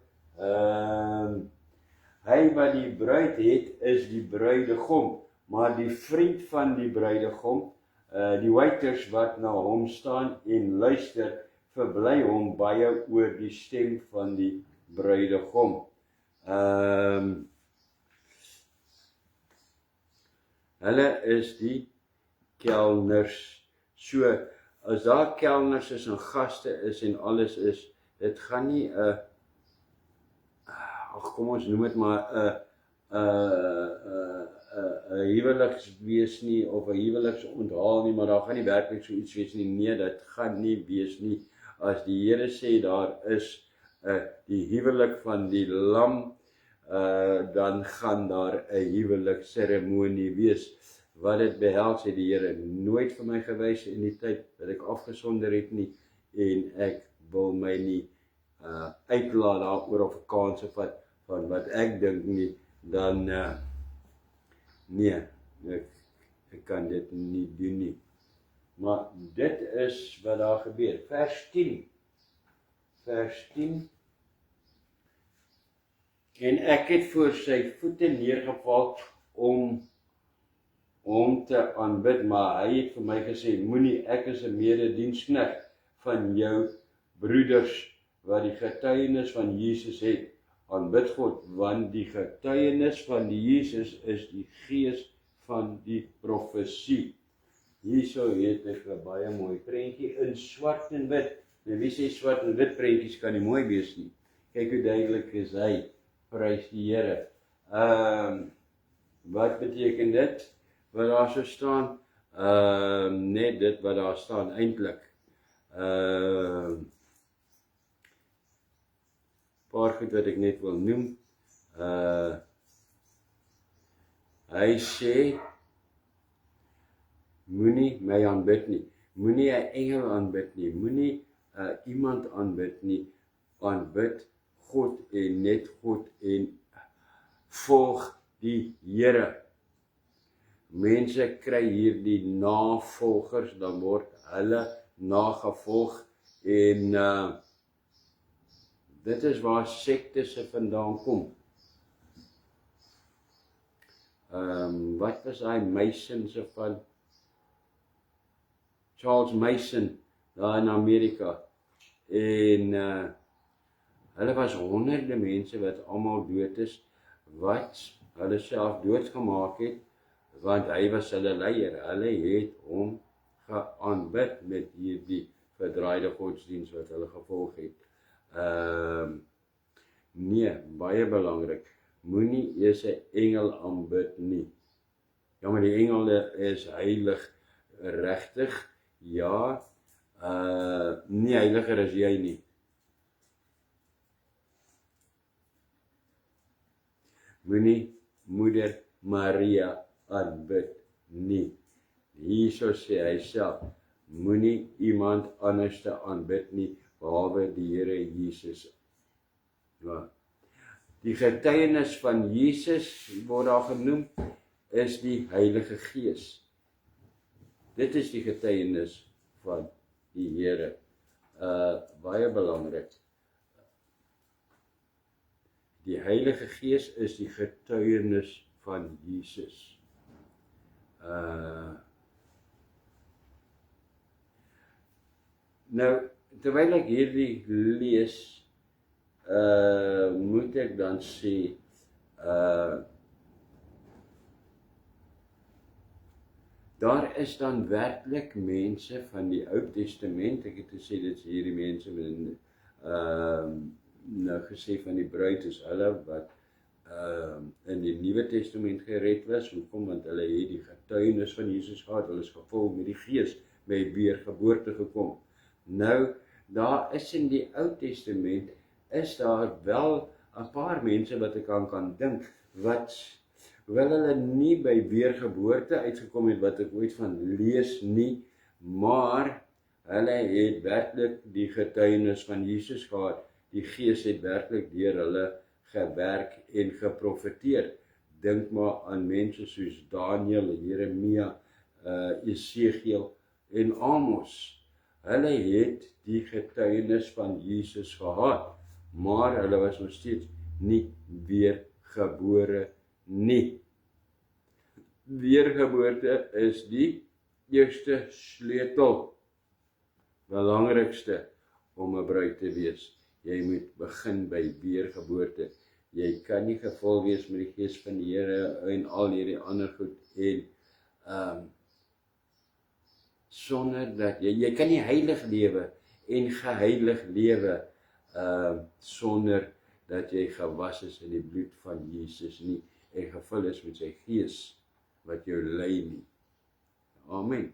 Speaker 1: hy wat die bruid het, is die bruidegom, maar die vriend van die bruidegom, die waiters wat na hom staan en luister, verbly hom baie oor die stem van die bruidegom. Hulle is die kelners. So, as daar kelners is en gaste is en alles is, dit gaan nie kom ons noem dit maar 'n huweliks wees nie, of 'n huweliks onthaal nie, maar daar gaan nie werklik so iets wees nie. Nee, dit gaan nie wees nie. As die Here sê daar is die huwelik van die lam, dan gaan daar 'n huwelikseremonie wees. Wat dit behels, het die Here nooit vir my gewys in die tyd dat ek afgesonder het nie, en ek wil my nie uitlaat daaroor of 'n kans vat van wat ek dink nie, dan nee, ek kan dit nie doen nie. Maar dit is wat daar gebeur. Vers 10. En ek het voor sy voete neergeval om te aanbid, maar hy het vir my gesê, moenie, ek is 'n medediensknegt van jou broeders wat die getuienis van Jesus het. Aanbid God, want die getuienis van die Jesus is die gees van die profesie. Hierso het ek 'n baie mooi prentjie in swart en wit. Nou wie sê swart en wit prentjies kan nie mooi wees nie. Kyk hoe duidelik is hy. Prys die Here. Wat beteken dit? Wat daar so staan? Net dit wat daar staan eintlik. Paar goed wat ek net wil noem. Hy sê, moenie my aanbid nie, moenie 'n engel aanbid nie, moenie iemand aanbid nie, aanbid God en net God en volg die Here. Mense kry hier die navolgers, dan word hulle nagevolg en dit is waar sektes vandaan kom. Wat was hy Mason se van? Charles Mason, daar in Amerika. En hulle was honderde mense wat almal dood is, wat hulle self doodgemaak het, want hy was hulle leier. Hulle het hom geaanbid met hierdie verdraaide godsdienst wat hulle gevolg het. Nee, baie belangrik, moenie eers 'n engel aanbid nie. Ja, maar die engele is heilig, regtig, ja, nie heiliger as jy nie. Moenie moeder Maria aanbid nie. Hierso sê hy self, moenie iemand anders te aanbid nie, behalwe die Here Jesus. Ja. Die getuienis van Jesus, word daar genoem, is die Heilige Gees. Dit is die getuienis van die Here. Baie belangrik. Die Heilige Gees is die getuienis van Jesus. Nou, terwyl ek hierdie lees, moet ek dan sê, daar is dan werklik mense van die Ou Testament, ek het gesê, dit is hierdie mense, nou gesê van die bruid is hulle, wat in die Nuwe Testament gered was. Hoekom? Want hulle het die getuienis van Jesus gehad, hulle is gevul met die Gees, by weergeboorte gekom. Nou, daar is in die Ou Testament, is daar wel 'n paar mense wat ek aan kan dink, wat, hoewel hulle nie by weergeboorte uitgekom het, wat ek ooit van lees nie, maar hulle het werklik die getuienis van Jesus gehad. Die Gees het werklik deur hulle gewerk en geprofeteer. Dink maar aan mense soos Daniel, Jeremia, Esegiel en Amos. Hulle het die getuienis van Jesus gehad, maar hulle was nog steeds nie weergebore nie. Weergeboorte is die eerste sleutel, belangrikste om 'n bruid te wees. Jy moet begin by weergeboorte. Jy kan nie gevul wees met die Gees van die Here en al hierdie ander goed en sonder dat jy kan nie heilig lewe en geheilig lewe sonder dat jy gewas is in die bloed van Jesus nie en gevul is met sy Gees wat jou lei nie. Amen.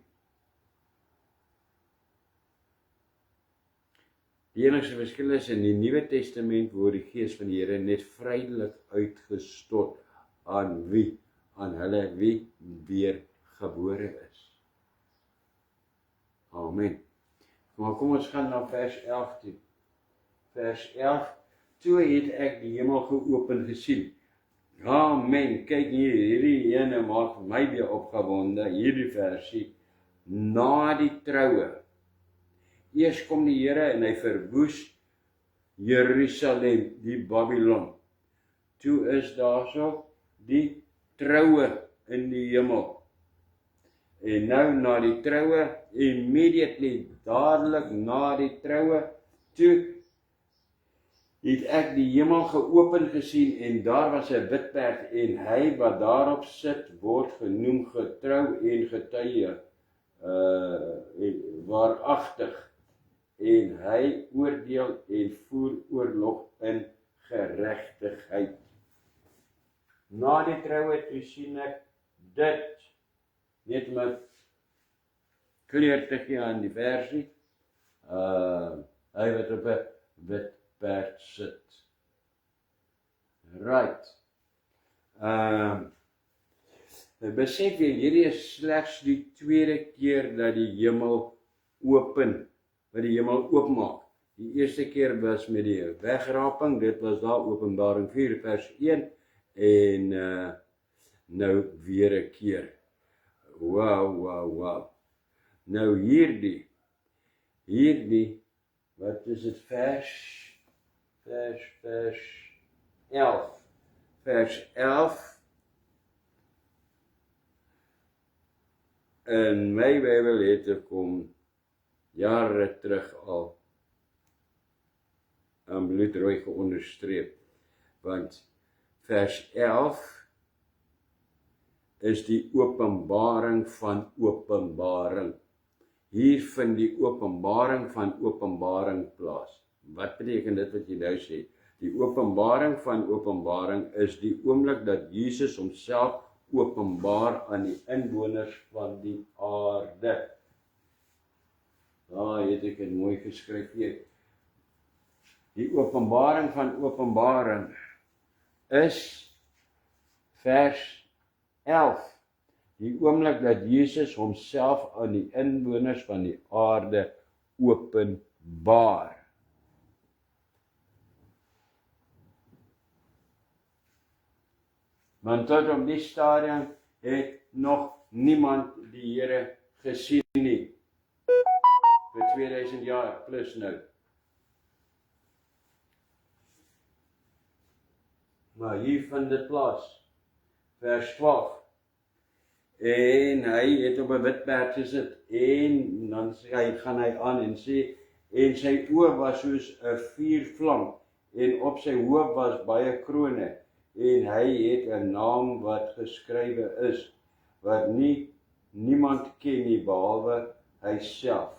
Speaker 1: Die enigste verskil is in die Nuwe Testament word die Gees van die Here net vrylik uitgestort aan wie? Aan hulle wie weergebore is. Amen. Maar kom ons gaan na vers 11 toe. Vers 11, toe het ek die hemel geopen gesien. Amen, kyk hier, hierdie ene maak my weer opgewonde, hierdie versie, na die troue. Eers kom die Here en hy verwoes Jerusalem, die Babylon. Toe is daar so die troue in die hemel. En nou na die troue, immediately, dadelik na die troue, toe het ek die hemel geopen gesien en daar was 'n wit perd en hy wat daarop sit word genoem getrou en getuie, waaragtig. En hy oordeel en voer oorlog in geregtigheid. Na die troue toe sien ek dit, net om kleur te gee aan die versie, hy wat op 'n wit perd sit. Right. Besef jy, hierdie is slegs die tweede keer dat die hemel wat die hemel oopmaak. Die eerste keer was met die wegraping, dit was daar Openbaring 4 vers 1, en nou weer 'n keer. Wow. Nou hierdie, wat is dit, vers 11. Vers 11, in my Bybel het kom jare terug al aan bloedrooi geonderstreep, want vers 11 is die openbaring van openbaring. Hier vind die openbaring van openbaring plaas. Wat beteken dit wat jy nou sê? Die openbaring van openbaring is die oomblik dat Jesus homself openbaar aan die inwoners van die aarde. Daar het ek het mooi geskryf hier. Die openbaring van openbaring is vers 11. Die oomblik dat Jesus homself aan die inwoners van die aarde openbaar. Want tot op die stadium het nog niemand die Here gesien nie. Vir 2000 jaar plus nou. Maar hier vind dit plaas. Vers 12. En hy het op 'n wit perd gesit en dan gaan hy aan en sê en sy oë was soos 'n vuurvlam en op sy hoof was baie krone en hy het 'n naam wat geskrywe is wat niemand ken nie behalwe hy self.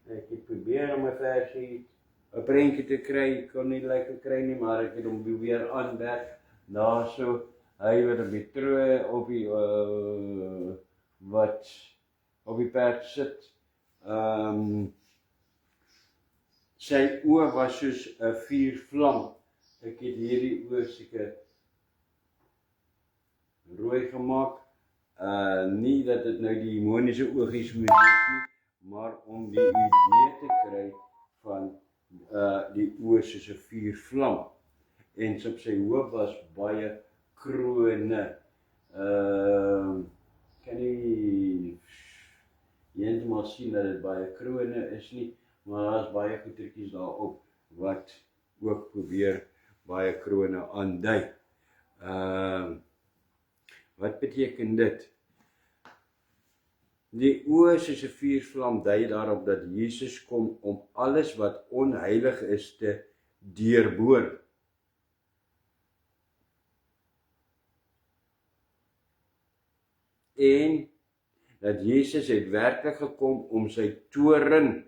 Speaker 1: Ek het probeer om 'n versie 'n prentjie te kry, kon nie lekker kry nie, maar ek het hom weer aanwerk. Daarso hy wat op die troon op die wat op die perd sit. Sy oë was soos 'n vuurvlam. Ek het hierdie oë seker rooi gemaak. Nie dat dit nou die demoniese oogies moet wees nie, maar om die idee te kry van die oë soos 'n vuurvlam. En op sy hoof was baie krone. Kan nie heeltemal sien dat dit baie krone is nie, maar daar is baie goetertjies daarop wat ook probeer baie krone aandui. Wat beteken dit? Die oë soos 'n vuurvlam dui daarop dat Jesus kom om alles wat onheilig is te deurboor. En dat Jesus het werklik gekom om sy toorn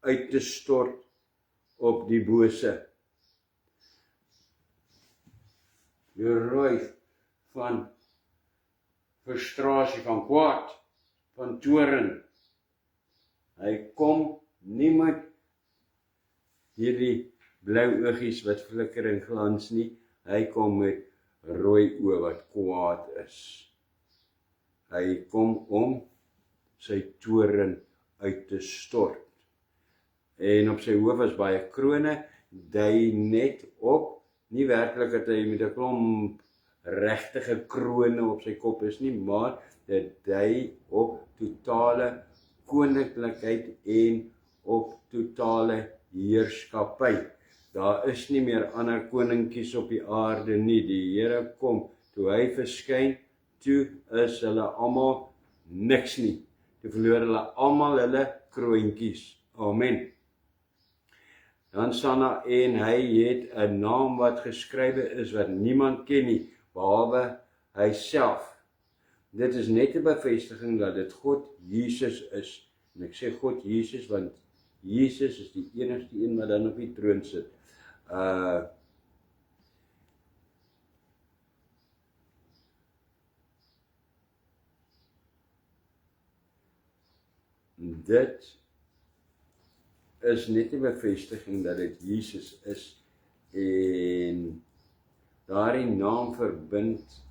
Speaker 1: uit te stort op die bose. Die rooi van frustrasie, van kwaad, van toorn. Hy kom nie met hierdie blou oogies wat flikker en glans nie. Hy kom met rooi oë wat kwaad is. Hy kom om sy toorn uit te stort. En op sy hoof is baie krone, dui net op, nie werklik dat hy met 'n klomp regtige krone op sy kop is nie, maar dit dui op totale koninklikheid en op totale heerskappy. Daar is nie meer ander koninkies op die aarde nie. Die Here kom, toe hy verskyn, toe is hulle almal niks nie. Toe verloor hulle almal hulle kroontjies. Amen. Dan staan daar en hy het 'n naam wat geskrywe is wat niemand ken nie, behalwe hy self. Dit is net 'n bevestiging dat dit God Jesus is. En ek sê God Jesus want Jesus is die enigste een wat dan op die troon sit. Dit is net 'n bevestiging dat dit Jesus is en daardie naam verbind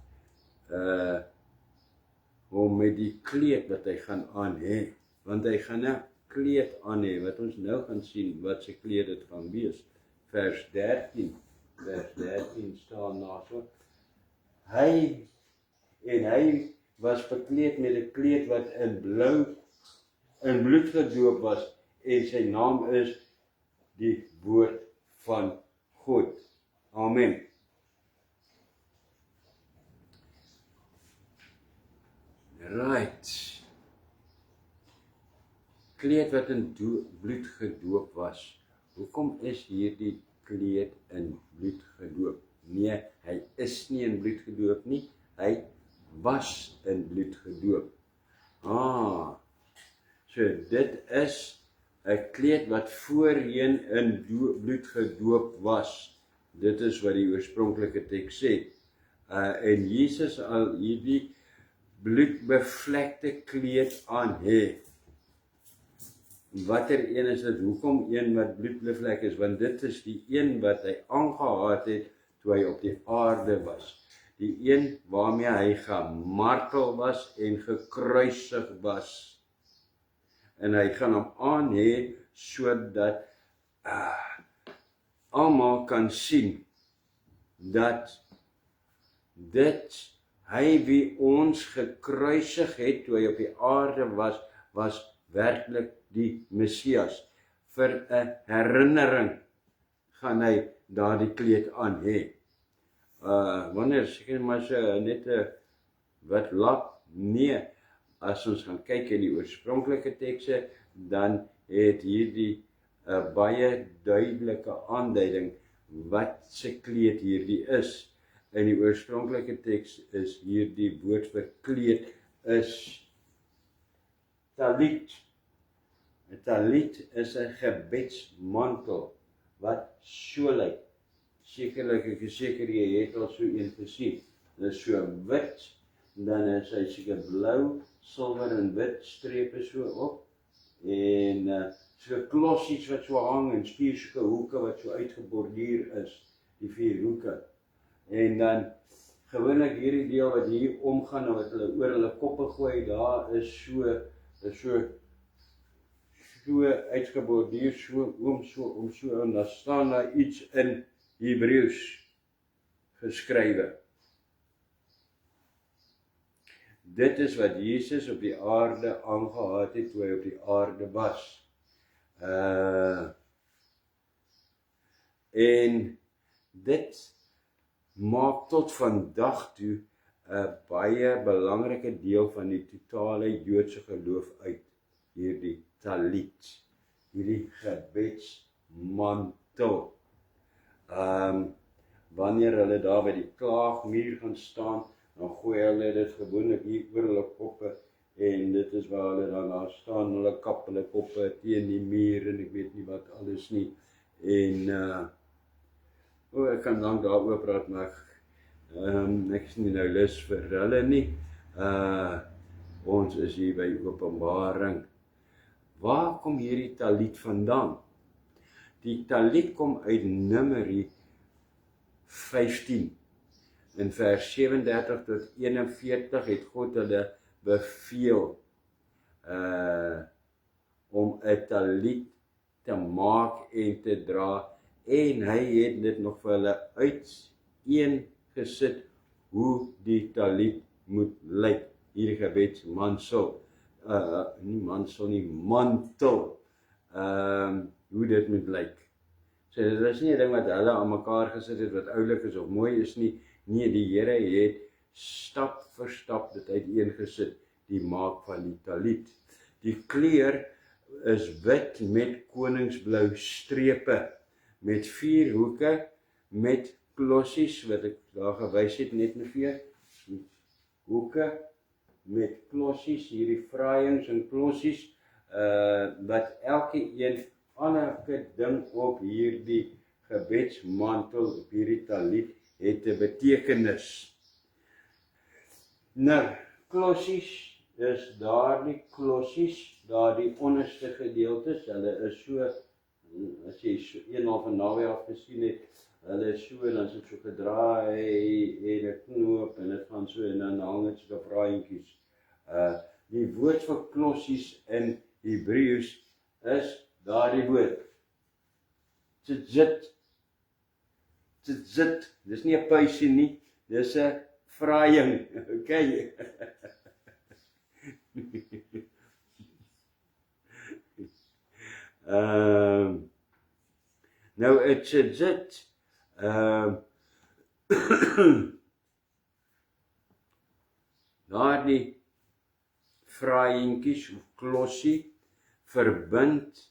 Speaker 1: hom met die kleed wat hy gaan aan hê, want hy gaan 'n kleed aan hê wat ons nou gaan sien wat sy kleed dit gaan wees. Vers 13 staan daarso. Hy was bekleed met 'n kleed wat in bloed gedoop was en sy naam is die woord van God. Amen. Right. Kleed wat in bloed gedoop was. Hoekom is hierdie kleed in bloed gedoop? Nee, hy is nie in bloed gedoop nie, hy was in bloed gedoop. So dit is 'n kleed wat voorheen in bloed gedoop was. Dit is wat die oorspronklike teks sê. En Jesus al hierdie bloedbevlekte kleed aan hê. Watter een is dit? Hoekom een wat bloedbevlek is? Want dit is die een wat hy aangehaat het toe hy op die aarde was. Die een waarmee hy gemartel was en gekruisig was. En hy gaan hom aan hê sodat almal kan sien dat hy wie ons gekruisig het toe hy op die aarde was werklik die Messias. Vir 'n herinnering gaan hy daardie kleed aan hê. Wanneer seker maar so net 'n wat lap? Nee, as ons gaan kyk in die oorspronklike tekste, dan het hierdie 'n baie duidelike aanduiding wat se kleed hierdie is. In die oorspronklike teks is hierdie woord vir kleed is talit. 'n Talit is 'n gebedsmantel wat so lyk. Sekerlik, ek is seker jy het al so een gesien. Dit is so wit, dan is hy seker blou, silwer en wit strepe so op. En so klossies wat so hang en spierske hoeke wat so uitgeborduur is, die 4 hoeke. En dan gewoonlik hierdie deel wat hier omgaan en wat hulle oor hulle koppe gooi, daar is so uitgeborduur, so, en daar staan daar iets in Hebreëus geskrywe. Dit is wat Jesus op die aarde aangehaat het toe hy op die aarde was. En dit maak tot vandag toe 'n baie belangrike deel van die totale Joodse geloof uit, hierdie talit, hierdie gebedsmantel. Wanneer hulle daar by die klaagmuur gaan staan, dan gooi hulle dit gewoonlik hier oor hulle koppe, en dit is waar hulle dan daar staan, hulle kap hulle koppe teen die muur, en ek weet nie wat alles nie, en ek kan lank daaroor praat, maar ek is nie nou lus vir hulle nie. Ons is hier by Openbaring. Waar kom hierdie talit vandaan? Die talit kom uit Numeri 15. In vers 37 tot 41 het God hulle beveel om 'n talit te maak en te dra, en hy het dit nog vir hulle uiteengesit hoe die talit moet lyk, hierdie gebedsmantel, nie mansel nie, mantel, hoe dit moet lyk. So dit is nie 'n ding wat hulle aan mekaar gesit het wat oulik is of mooi is nie. Nee, die Here het stap vir stap dit uiteengesit, die maak van die talit. Die kleur is wit met koningsblou strepe, met 4 hoeke, met klossies, wat ek daar gewys het net vir jou, hoeke, met klossies, hierdie vraaiings en klossies, wat elke een ander ding op hierdie gebedsmantel, op hierdie talit, het 'n betekenis. Nou, klossies is daardie klossies, daardie onderste gedeeltes, hulle is so, as jy so eenhalf en naby af gesien het, hulle is so, dan is dit so gedraai, en 'n knoop, en dit gaan so, en dan hang dit so vraaientjies. Die woord vir klossies in Hebreëus is daardie woord, tzitzit, dis nie 'n puisie nie, dis 'n vraaiing, okay. Nou, 'n tzitzit, daardie vraaientjies of klossie verbind,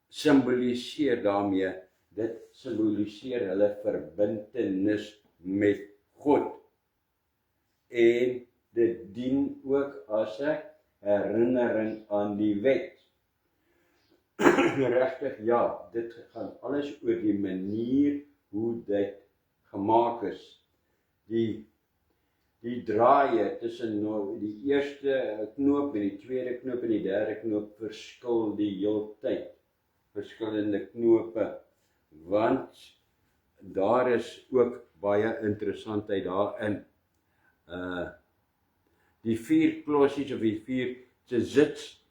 Speaker 1: symboliseer daarmee dit simboliseer hulle verbintenis met God. En dit dien ook as 'n herinnering aan die wet. Regtig, ja, dit gaan alles oor die manier hoe dit gemaak is. Die draaie tussen die eerste knoop en die tweede knoop en die derde knoop verskil die heeltyd. Verskillende knope, want daar is ook baie interessantheid daarin. Die 4 klossies of die 4 tzits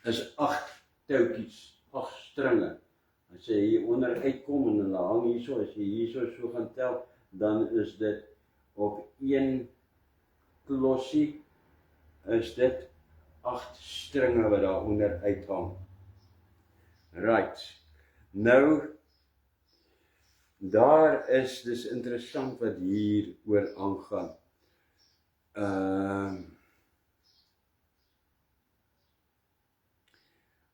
Speaker 1: is 8 touwtjies, 8 stringe. As jy hier onder uitkom en hulle hang hierso, as jy hierso so gaan tel, dan is dit op 1 klossie is dit 8 stringe wat daar onder uithang. Right. Nou, daar is dis interessant wat hier oor aangaan.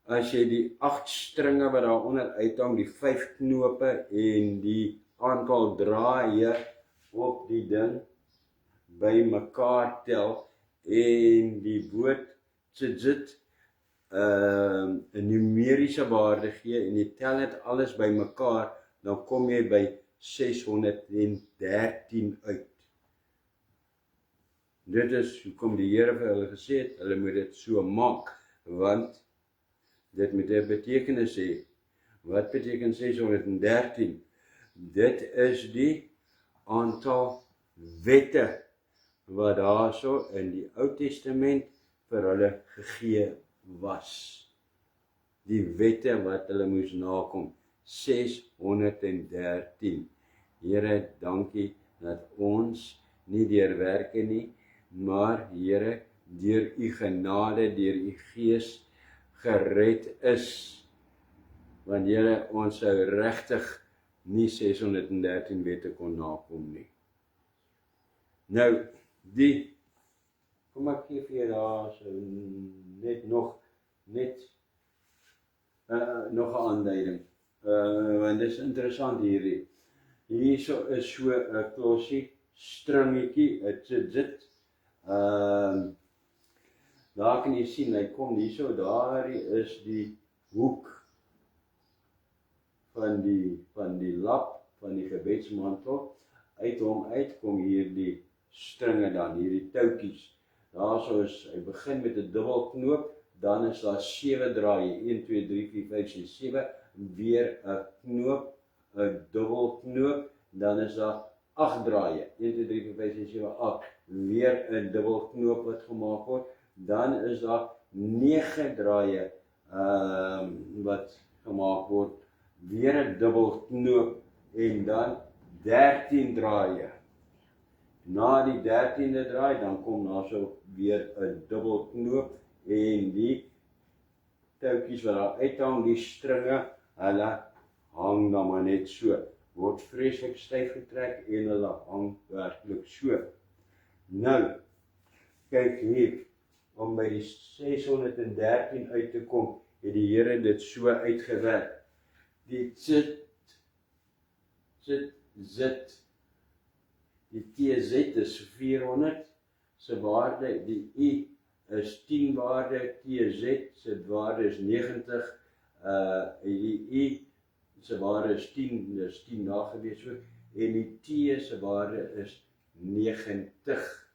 Speaker 1: As jy die 8 stringe wat daar onder uithang, die 5 knope en die aantal draaie op die ding by mekaar tel en die woord tzit 'n numeriese waarde gee en jy tel dit alles by mekaar, dan kom jy by 613 uit. Dit is hoekom die Here vir hulle gesê het, hulle moet dit so maak, want dit moet 'n betekenis hê. Wat beteken 613? Dit is die aantal wette wat daarso in die Ou Testament vir hulle gegee was. Die wette wat hulle moes nakom. 613. Here, dankie dat ons nie deur werke nie, maar Here, deur u genade, deur u Gees gered is. Want Here, ons sou regtig nie 613 wette kon nakom nie. Nou, kom ek gee vir jou daar so net nog 'n aanduiding. Want dit is interessant hierdie. Hierso is so 'n klossie stringetjie, 'n tzit. Daar kan jy sien, hy kom hierso, daar is die hoek van die lap, van die gebedsmantel. Uit hom uit kom hier die stringe dan, hierdie touwtjies. Daarso is, hy begin met 'n dubbelknoop, dan is daar 7 draaie, 1, 2, 3, 4, 5, 6, 7, weer 'n knoop, 'n dubbelknoop, dan is daar 8 draaie, 1, 2, 3, 4, 5, 6, 7, 8, weer 'n dubbelknoop wat gemaak word, dan is daar 9 draaie wat gemaak word, weer 'n dubbelknoop en dan 13 draaie. Na die 13de draai, dan kom daar so weer 'n dubbelknoop en die touwtjies wat daar uithang, die stringe, hulle hang dan maar net so, word vreeslik styf getrek en hulle hang werklik so. Nou, kyk hier, om by die 613 uit te kom, het die Here dit so uitgewerk. Die zit, die TZ is 400, se waarde, die I is 10 waarde, TZ se waarde is 90, die I se waarde is 10, dis 10 daar gewees ook, en die T se waarde is 90.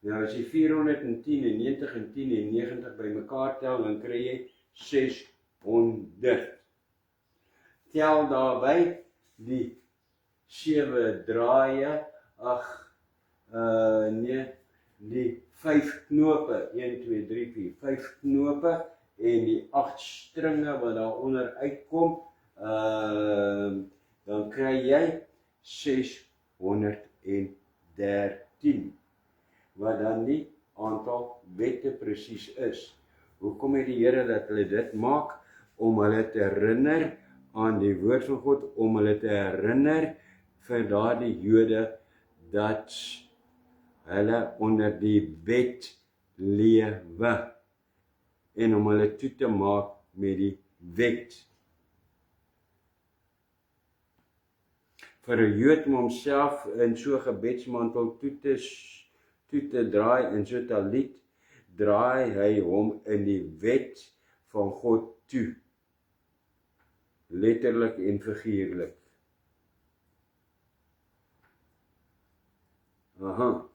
Speaker 1: Nou as jy 410 en 90 en 10 en 90 by mekaar tel, dan kry jy 600. Tel daarby die 7 draaie, die 5 knope, 1, 2, 3, 4, 5 knope, en die 8 stringe wat daaronder uitkom, dan kry jy 613, wat dan die aantal wette presies is. Hoekom het die Here dat hulle dit maak? Om hulle te herinner aan die woord van God, om hulle te herinner vir daardie Jode dat hulle onder die wet lewe. en om hulle toe te maak met die wet. Vir 'n Jood om homself in so 'n gebedsmantel toe te draai in so 'n talit, draai hy hom in die wet van God toe. Letterlik en figuurlik. Aha.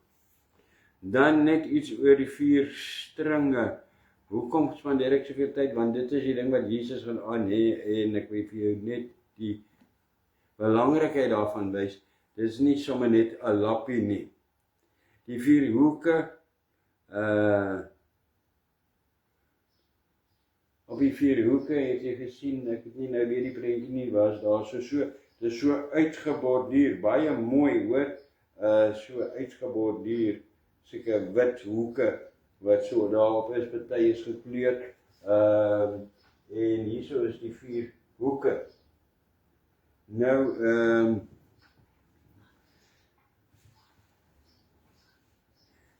Speaker 1: Dan net iets oor die 4 stringe. Hoekom spandeer ek soveel tyd? Want dit is die ding wat Jesus gaan aan hê en ek wil vir jou net die belangrikheid daarvan wys. Dit is nie sommer net 'n lappie nie. Die 4 hoeke, op die 4 hoeke het jy gesien, ek het nie nou weer die prentjie nie, was daar so, dit is so uitgeborduur, baie mooi, hoor, so uitgeborduur, seker wit hoeke, wat so daarop is, party is gekleur, en hierso is die 4 hoeke. Nou,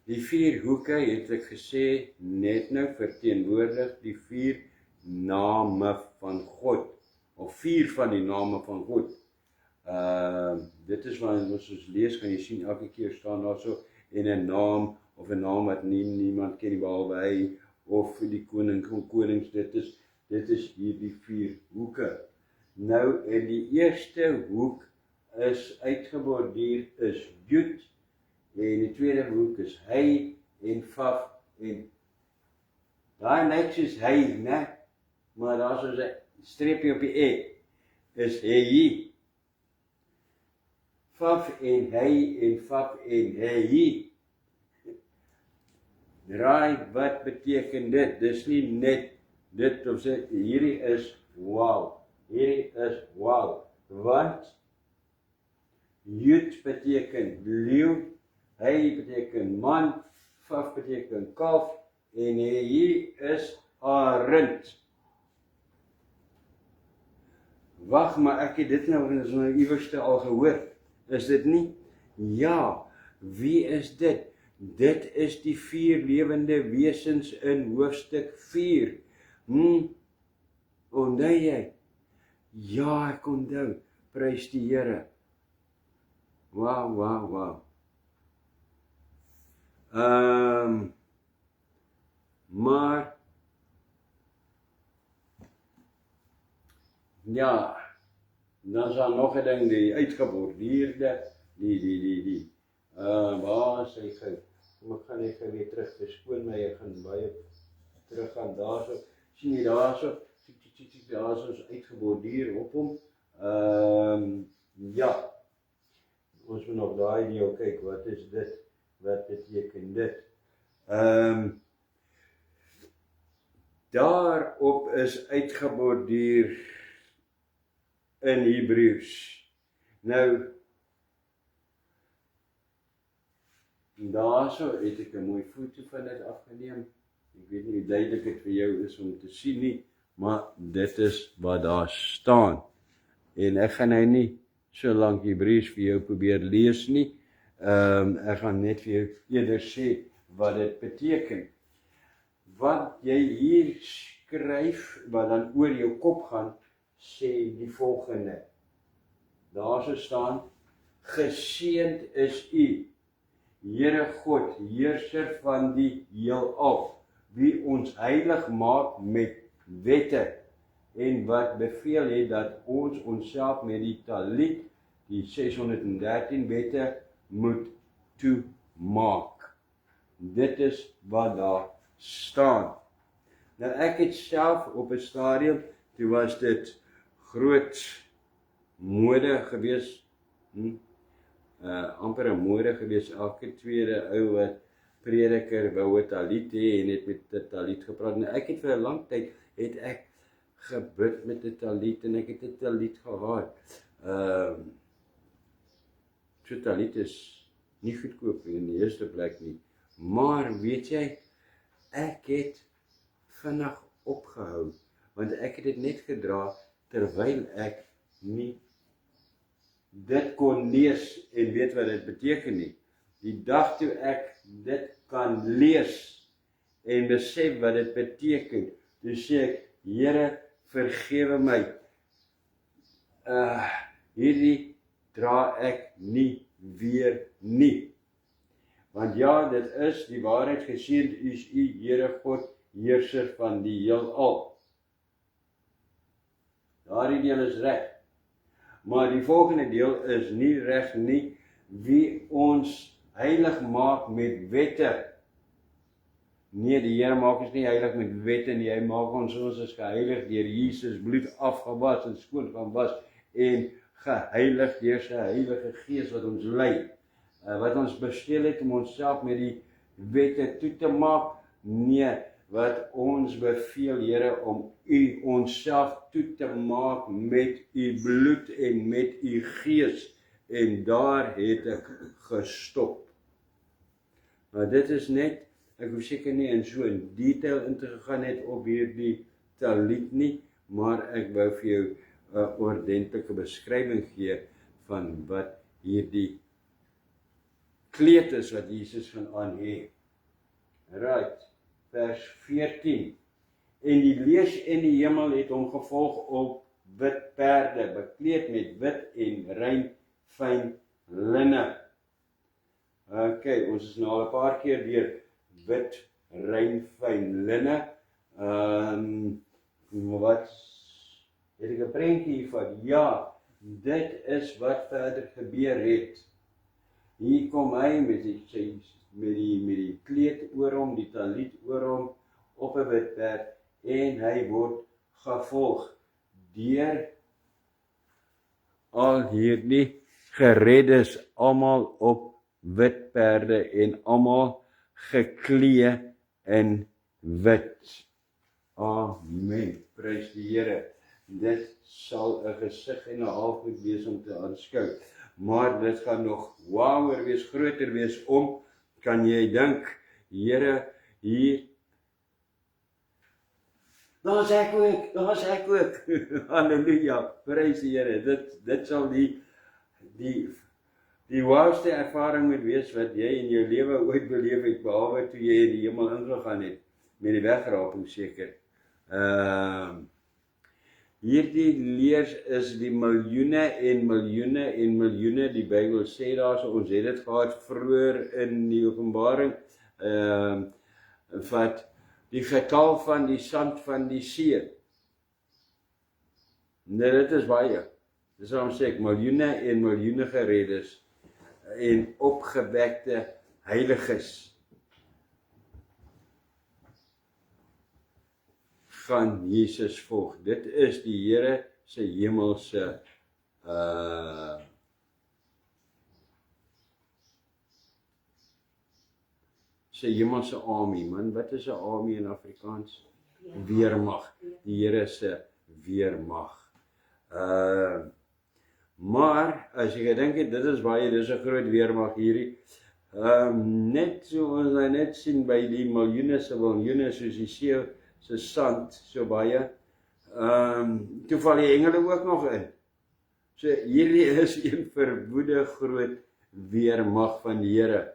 Speaker 1: die 4 hoeke, het ek gesê, net nou verteenwoordig die 4 name van God, of 4 van die name van God. Dit is wat ons lees, kan jy sien, elke keer staan daar so, en 'n naam, of 'n naam wat niemand ken behalwe hy, of die koning van konings, dit is hier die 4 hoeke. Nou, en die eerste hoek is uitgeborduur, is Jood, en die tweede hoek is hy, en Vaf, en daai lyk soos hy, né? Maar daar is 'n streepie op die e, is hy. Vaf en hy, en Vaf en hy. Raai, wat beteken dit? Dis nie net dit, of sê, hierdie is wow. Hierdie is wow. Want Jood beteken leeu, hy beteken man, Vaf beteken kalf, en hy is arend. Wag, maar ek het dit nou iewerste al gehoor. Is dit nie? Ja, wie is dit? Dit is die 4 lewende wesens in hoofstuk 4. Onthou jy? Ja, ek onthou. Prys die Here. Wow. Maar ja, dan is daar nog 'n ding, die uitgeborduurde, waar is hy gou? Ek gaan net gou weer terug, verskoon my, ek gaan baie terug gaan daarso. Sien jy daarso? Daarso is uitgeborduur op hom. Ja. Ons moet nog daai deel kyk, wat is dit? Wat beteken dit? Daarop is uitgeborduur in Hebreëus. Nou, daarso het ek 'n mooi foto van dit afgeneem. Ek weet nie hoe duidelik dit vir jou is om te sien nie, maar dit is wat daar staan. En ek gaan nou nie so lank Hebreëus vir jou probeer lees nie. Ek gaan net vir jou eerder sê wat dit beteken. Wat jy hier skryf, wat dan oor jou kop gaan, sê die volgende. Daar so staan, geseënd is U, Here God, heerser van die heelal, wie ons heilig maak met wette, en wat beveel het dat ons onsself met die talit, die 613 wette, moet toemaak. Dit is wat daar staan. Nou ek het self op 'n stadium, toe was dit groot mode gewees, amper 'n mode gewees, elke tweede ou wat prediker wou 'n talit hê en het met 'n talit gepraat. Nou ek het vir 'n lang tyd, het ek gebid met 'n talit en ek het 'n talit gehad. So talit is nie goedkoop in die eerste plek nie, maar weet jy, ek het vinnig opgehou, want ek het dit net gedra, terwyl ek nie dit kon lees en weet wat dit beteken nie. Die dag toe ek dit kan lees en besef wat dit beteken, toe sê ek, Here, vergewe my, hierdie dra ek nie weer nie. Want ja, dit is die waarheid, geseënd is U, Here God, heerser van die heelal. Daardie deel is reg. Maar die volgende deel is nie reg nie, wie ons heilig maak met wette. Nee, die Here maak ons nie heilig met wette nie, hy maak ons is geheilig deur Jesus bloed afgewas en skoon van was en geheilig deur sy Heilige Gees wat ons lei. Wat ons besteel het om onsself met die wette toe te maak, nee, wat ons beveel, Here, om U onsself toe te maak met U bloed en met U Gees, en daar het ek gestop. Maar dit is net, ek hoef seker nie in so 'n detail in te gegaan het op hierdie talit nie, maar ek wou vir jou 'n ordentlike beskrywing gee van wat hierdie kleed is wat Jesus gaan aan hê. Right, vers 14. En die leeu's en die hemel het hom gevolg op wit perde, bekleed met wit en rein fyn linne. Ons is nou al 'n paar keer deur wit, rein fyn linne. Wat het ek 'n prentjie hiervan? Ja, dit is wat verder gebeur het. Hier kom hy met die kleed oor hom, die talit oor hom, op 'n wit perd, en hy word gevolg deur al hierdie gereddes, almal op wit perde en almal geklee in wit. Amen, prys die Here. Dit sal 'n gesig en 'n half moet wees om te aanskou. Maar dit gaan nog wouer wees, groter wees om, kan jy dink, Here, hier, daar's ek ook, halleluja, prys die Here, dit sal die wauwste ervaring moet wees, wat jy in jou lewe ooit beleef het, behalwe toe jy in die hemel ingegaan het, met die wegraping seker. Hierdie leers is die miljoene en miljoene en miljoene, die Bybel sê daar, so ons het dit gehad vroeër in die Openbaring, wat die getal van die sand van die see. Nee, dit is baie. Dis waarom sê ek, miljoene en miljoene gereddes en opgewekte heiliges gaan Jesus volg. Dit is die Here se hemelse army, man. Wat is 'n army in Afrikaans? Weermag. Die Here se weermag. Maar as jy gedink het, dit is 'n groot weermag hierdie. Net so ons net sien by die miljoene soos die see se sand, so baie, toe val die engele ook nog in. So hierdie is 'n verwoede groot weermag van die Here,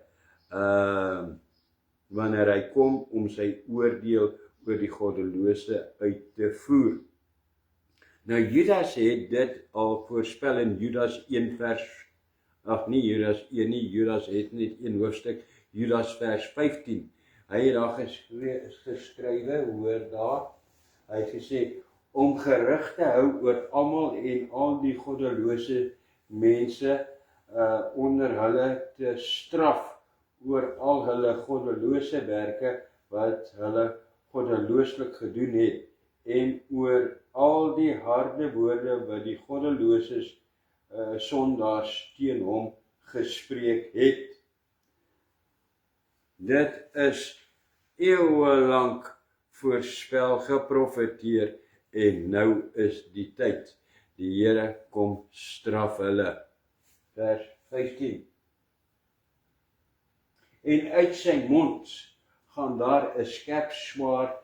Speaker 1: wanneer hy kom om sy oordeel oor die goddelose uit te voer. Nou Judas het dit al voorspel in Judas 1 vers, nie Judas 1 nie, Judas het net 1 hoofstuk, Judas vers 15. Hy het daar geskrywe, hoor daar, hy het gesê, om gerig te hou oor almal en al die goddelose mense onder hulle te straf oor al hulle goddelose werke wat hulle goddelooslik gedoen het en oor al die harde woorde wat die goddeloses sondaars teen hom gespreek het. Dit is eeuwenlang voorspel, geprofeteer, en nou is die tyd. Die Here kom straf hulle. Vers 15. En uit sy mond gaan daar 'n skerp swaard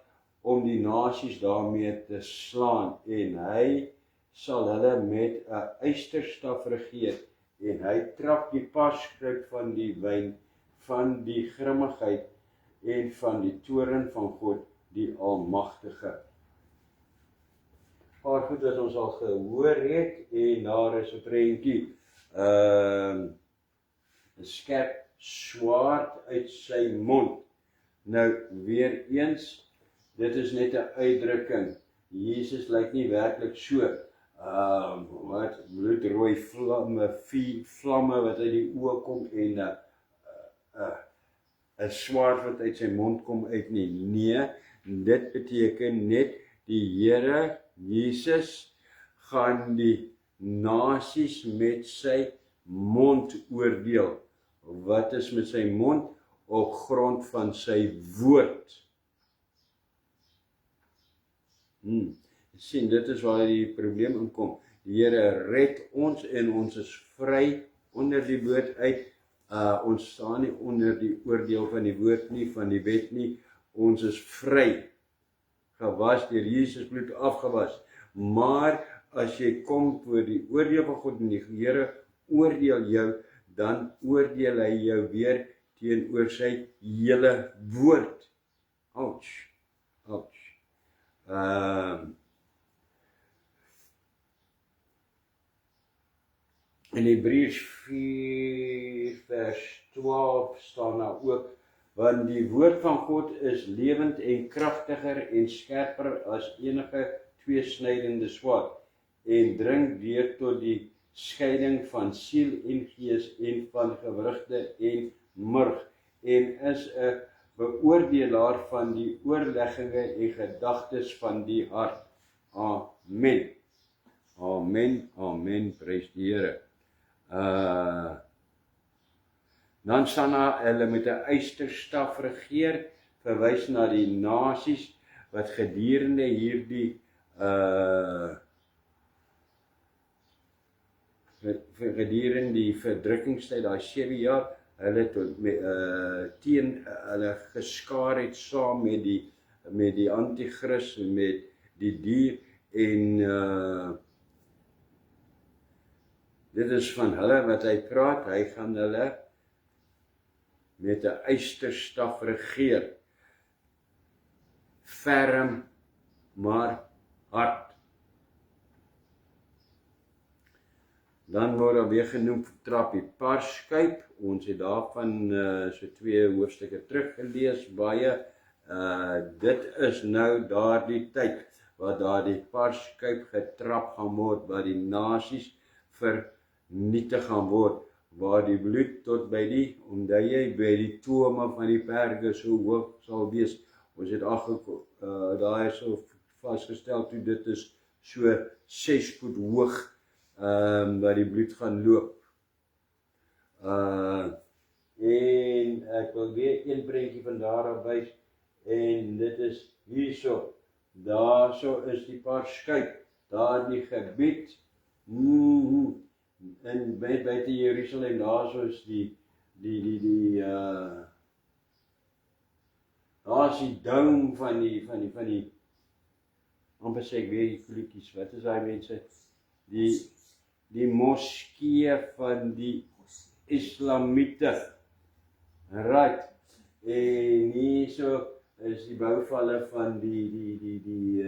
Speaker 1: om die nasies daarmee te slaan, en hy sal hulle met 'n ysterstaf regeer, en hy trap die paskruik van die wyn van die grimmigheid en van die toorn van God die Almagtige. Paar goed wat ons al gehoor het, en daar is 'n prentjie, 'n skerp swaard uit sy mond. Nou, weer eens, dit is net 'n uitdrukking. Jesus lyk nie werklik so, wat bloedrooi vlamme wat uit die oë kom en 'n swaard wat uit sy mond kom uit nie. Nee, dit beteken net die Here Jesus gaan die nasies met sy mond oordeel. Wat is met sy mond? Op grond van sy woord. Sien, dit is waar die probleem inkom. Die Here red ons en ons is vry onder die woord uit. Ons staan nie onder die oordeel van die woord nie, van die wet nie. Ons is vry, gewas deur Jesus bloed afgewas. Maar as jy kom voor die oordeel van God en die Here oordeel jou, dan oordeel hy jou weer teenoor sy hele woord. Ouch. In Hebreërs 4 vers 12 staan daar ook, want die woord van God is lewend en kragtiger en skerper as enige tweesnydende swaard en dring deur tot die skeiding van siel en gees en van gewrigte en murg en is 'n beoordelaar van die oorlegginge en gedagtes van die hart. Amen. Amen, prys die Here. Dan staan daar, hulle met 'n eysterstaf regeer, verwys na die nasies wat gedurende hierdie gedurende die verdrukkingstyd, daai 7 jaar, hulle teen hulle geskaar het saam met die anti-kris, met die dier en dit is van hulle wat hy praat. Hy gaan hulle met 'n eysterstaf regeer. Ferm, maar hard. Dan word daar weer genoem trap die parskuip. Ons het daarvan so 2 hoofstukke teruggelees baie. Dit is nou daardie tyd waar daardie parskuip getrap gaan word, waar die nasies vernietig gaan word, waar die bloed tot by die, omdat jy by die tome van die berge so hoog sal wees. Ons het daar so vasgestel toe dit is so 6 voet hoog, waar die bloed gaan loop. En ek wil weer een prentjie van daar af wys, en dit is hierso. Daarso is die parskuip, daar die gebied, en buite Jerusalem, daarso is daar is die dome van die amper sê ek weer die kloekies, wat is daai mense? Die moskee van die Islamiete. Right. En hierso is die bouvalle van die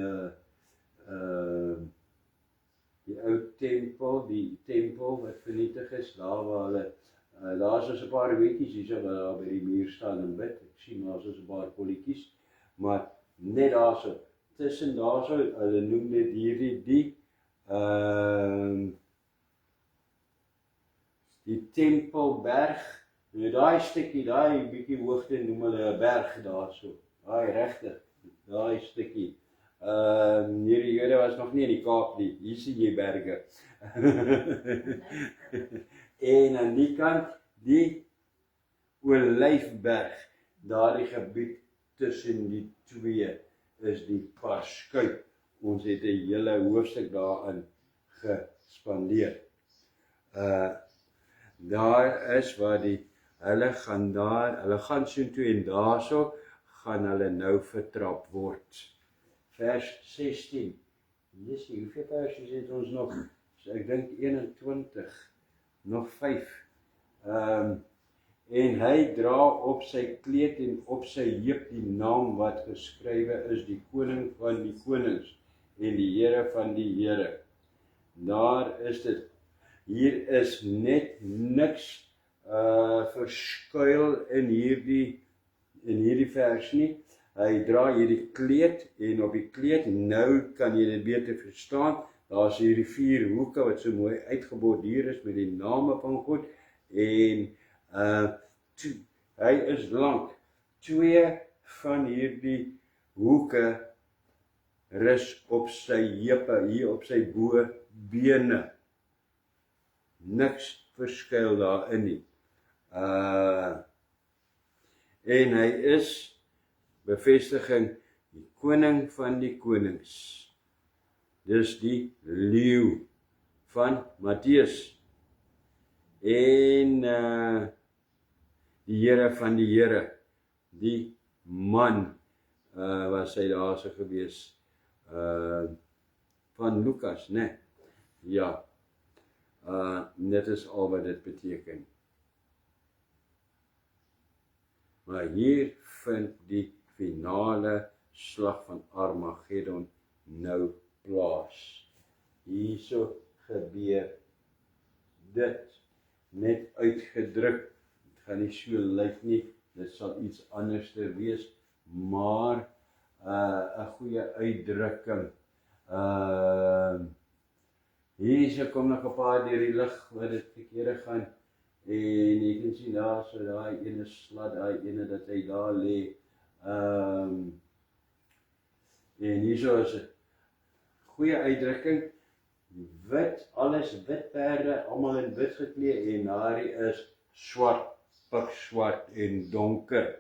Speaker 1: ou tempel, die tempel wat vernietig is, daar waar hulle, daar is 'n paar weetjies hierso wat daar by die muur staan en bid. Ek sien daar is 'n paar kolletjies, maar net daarso, tussen daarso, hulle noem dit hierdie die Tempelberg. Nou daai stukkie, daai bietjie hoogte noem hulle 'n berg daarso. Daai regtig, daai stukkie. Hierdie Jode was nog nie in die Kaap nie. Hier sien jy berge. En aan die kant die Olyfberg, daardie gebied tussen die twee is die parskuip. Ons het 'n hele hoofstuk daarin gespandeer. Daar is waar hulle gaan soontoe en daarso gaan hulle nou vertrap word. Vers 16. Jesusie, hoeveel versies het ons nog? So ek dink 21, nog 5. en hy dra op sy kleed en op sy heup die naam wat geskrywe is, die koning van die konings en die Here van die Here. Daar is dit. Hier is net niks verskuil in hierdie vers nie. Hy dra hierdie kleed en op die kleed, nou kan jy dit beter verstaan, daar is hierdie 4 hoeke wat so mooi uitgeborduur is met die name van God en hy is lank. 2 van hierdie hoeke rus op sy heupe, hier op sy bene. Niks verskuil daarin nie. En hy is bevestiging die koning van die konings. Dis die leeu van Matteus. En die Here van die Here, die man was hy daar so gewees van Lukas, né? Ja. Dit is al wat dit beteken. Maar hier vind die finale slag van Armageddon nou plaas. Hierso gebeur dit, net uitgedruk. Het gaan nie so lyk nie, dit sal iets anders wees, maar 'n goeie uitdrukking. Hierso kom nog 'n paar deur die lig wat dit verkeerde gaan. En jy kan sien daar, so daai ene slat, daai ene dat hy daar lê. En hierso is 'n goeie uitdrukking. Wit, alles wit perde, almal in wit geklee en daardie is swart, pikswart en donker.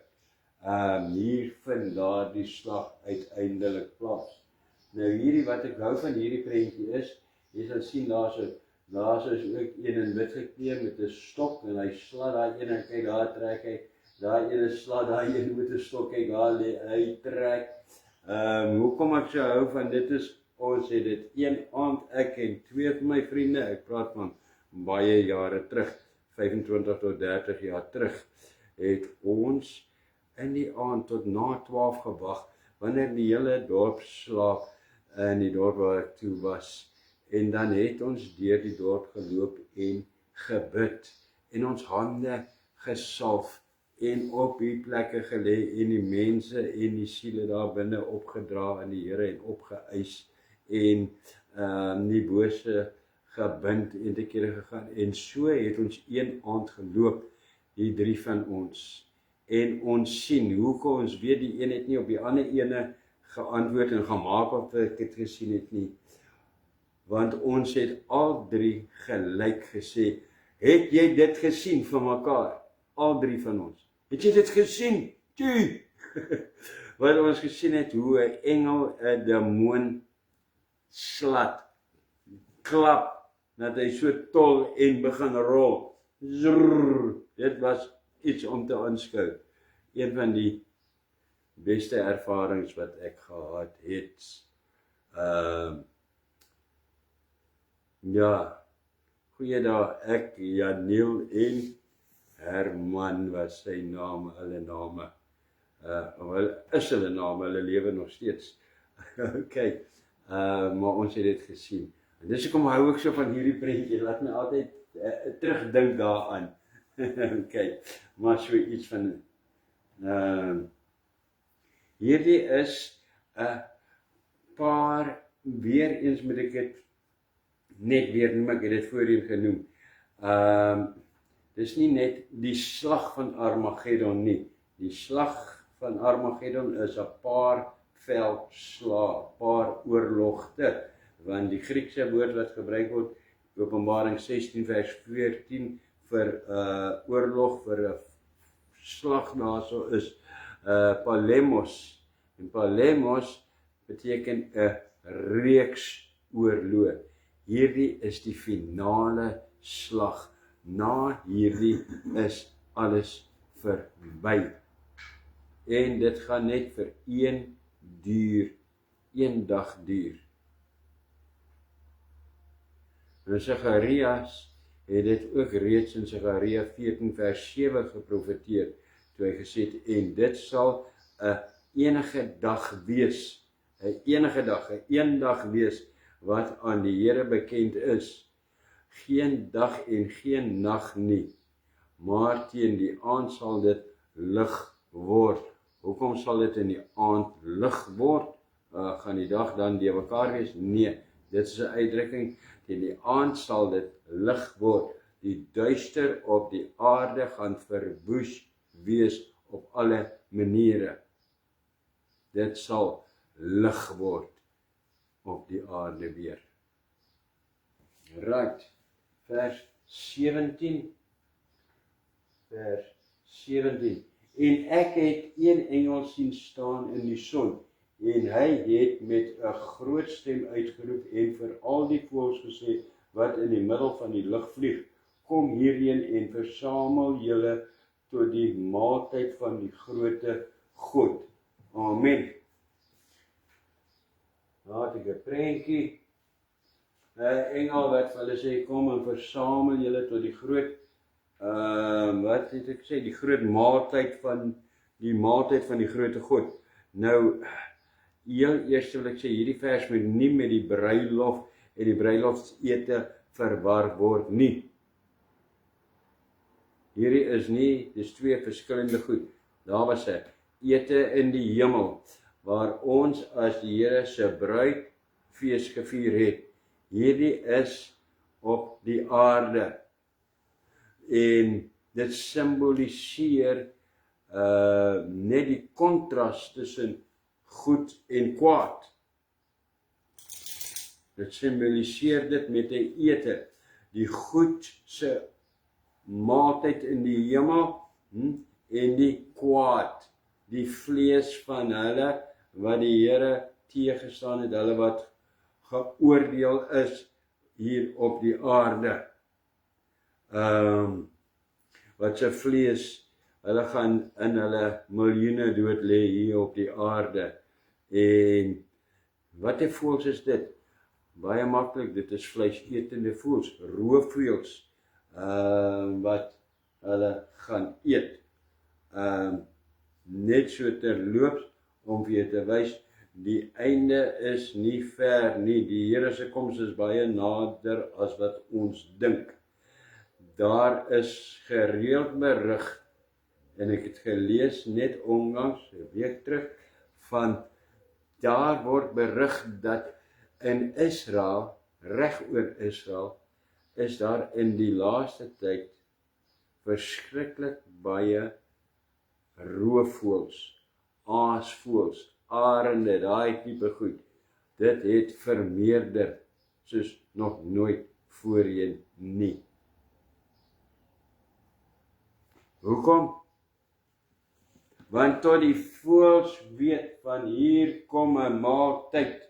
Speaker 1: Hier vind daardie slag uiteindelik plaas. Nou hierdie wat ek hou van hierdie prentjie is, jy sal sien daar is ook een in wit geklee met 'n stok en hy slat daai een en kyk daar trek hy, daai een slat daai een met 'n stok, kyk daar lê hy trek. Hoekom ek so hou van dit is, ons het dit een aand, ek en 2 van my vriende, ek praat van baie jare terug, 25 tot 30 jaar terug, het ons in die aand tot na 12 gewag, wanneer die hele dorp slaap in die dorp waar ek toe was. En dan het ons deur die dorp geloop en gebid en ons hande gesalf en op die plekke gelê en die mense en die siele daar binne opgedra aan die Here en opgeëis en die bose gebind en te kere gegaan. En so het ons een aand geloop, die 3 van ons. En ons sien, hoekom ons weet die een het nie op die ander ene geantwoord en gemaak of ek het gesien het nie. Want ons het al 3 gelyk gesê, het jy dit gesien van mekaar? Al 3 van ons. Het jy dit gesien? Tjie! Wat ons gesien het, hoe 'n engel 'n demoon slat, klap, dat hy so tol en begin rol. Zrrr, dit was iets om te aanskou. Een van die beste ervarings wat ek gehad het. Ja, goeiedag, ek, Janiel en Herman was sy naam, hulle name. Is hulle name, hulle lewe nog steeds. Okay, maar ons het dit gesien. En dis hoekom hou ek so van hierdie prentjie, laat my altyd terugdink daaraan. Okay, maar so iets van, hierdie is 'n paar, weer eens moet ek dit net weer noem, ek het dit voorheen genoem. Dis nie net die slag van Armageddon nie. Die slag van Armageddon is 'n paar veldslae, paar oorlogte, want die Griekse woord wat gebruik word, Openbaring 16 vers 14 vir oorlog, vir 'n slag daarso is polemos. En polemos beteken 'n reeks oorloë. Hierdie is die finale slag. Na hierdie is alles verby. En dit gaan net vir een dag duur. En Sagarias het dit ook reeds in Sagaria 14 vers 7 geprofeteer, toe hy gesê het, en dit sal 'n enige dag wees, 'n enige dag, 'n eendag wees, wat aan die Here bekend is, geen dag en geen nag nie, maar teen die aand sal dit lig word. Hoekom sal dit in die aand lig word? Gaan die dag dan deur mekaar wees? Nee, dit is 'n uitdrukking, teen die aand sal dit lig word. Die duister op die aarde gaan verwoes wees op alle maniere. Dit sal lig word op die aarde weer. Right, vers 17. Vers 17. En ek het een engel sien staan in die son, en hy het met 'n groot stem uitgeroep en vir al die voëls gesê, wat in die middel van die lug vlieg, kom hierheen en versamel julle tot die maaltyd van die grote God. Amen. Nou het ek 'n prentjie, 'n engel wat vir hulle sê, kom en versamel julle tot die groot, wat het ek gesê, die groot maaltyd van die grote God. Nou, heel eers wil ek sê, hierdie vers moet nie met die bruilof en die bruiloftsete verwar word nie. Hierdie is nie, dis twee verskillende goed. Daar was 'n ete in die hemel, waar ons as die Here se bruid fees gevier het. Hierdie is op die aarde. En dit simboliseer net die kontras tussen goed en kwaad. Dit simboliseer dit met 'n ete, die goed se maaltyd in die hemel, en die kwaad, die vlees van hulle wat die Here teëgestaan het, hulle wat geoordeel is hier op die aarde. Wat se vlees, hulle gaan in hulle miljoene dood lê hier op die aarde. En wat 'n voëls is dit? Baie maklik, dit is vleisetende voëls, roofvoëls, wat hulle gaan eet. Net so terloops, om vir jou te wys, die einde is nie ver nie, die Here se koms is baie nader as wat ons dink. Daar is gereeld berig, en ek het gelees net onlangs, 'n week terug, van daar word berig dat in Israel, reg oor Israel, is daar in die laaste tyd verskriklik baie roofvoëls, aasvoëls, arende, daai tipe goed. Dit het vermeerder soos nog nooit voorheen nie. Hoekom? Want tot die voëls weet van hier kom 'n maaltyd.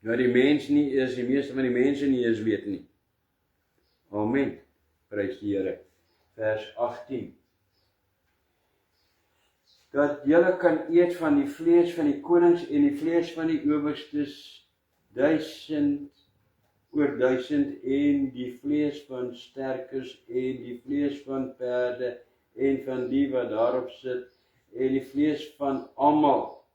Speaker 1: Nou die mens nie is, die meeste van die mense nie is weet nie. Amen. Prys die Here. Vers 18. Dat julle kan eet van die vlees van die konings en die vlees van die owerstes 1000 oor 1000 en die vlees van sterkes en die vlees van perde en van die wat daarop sit en die vlees van almal,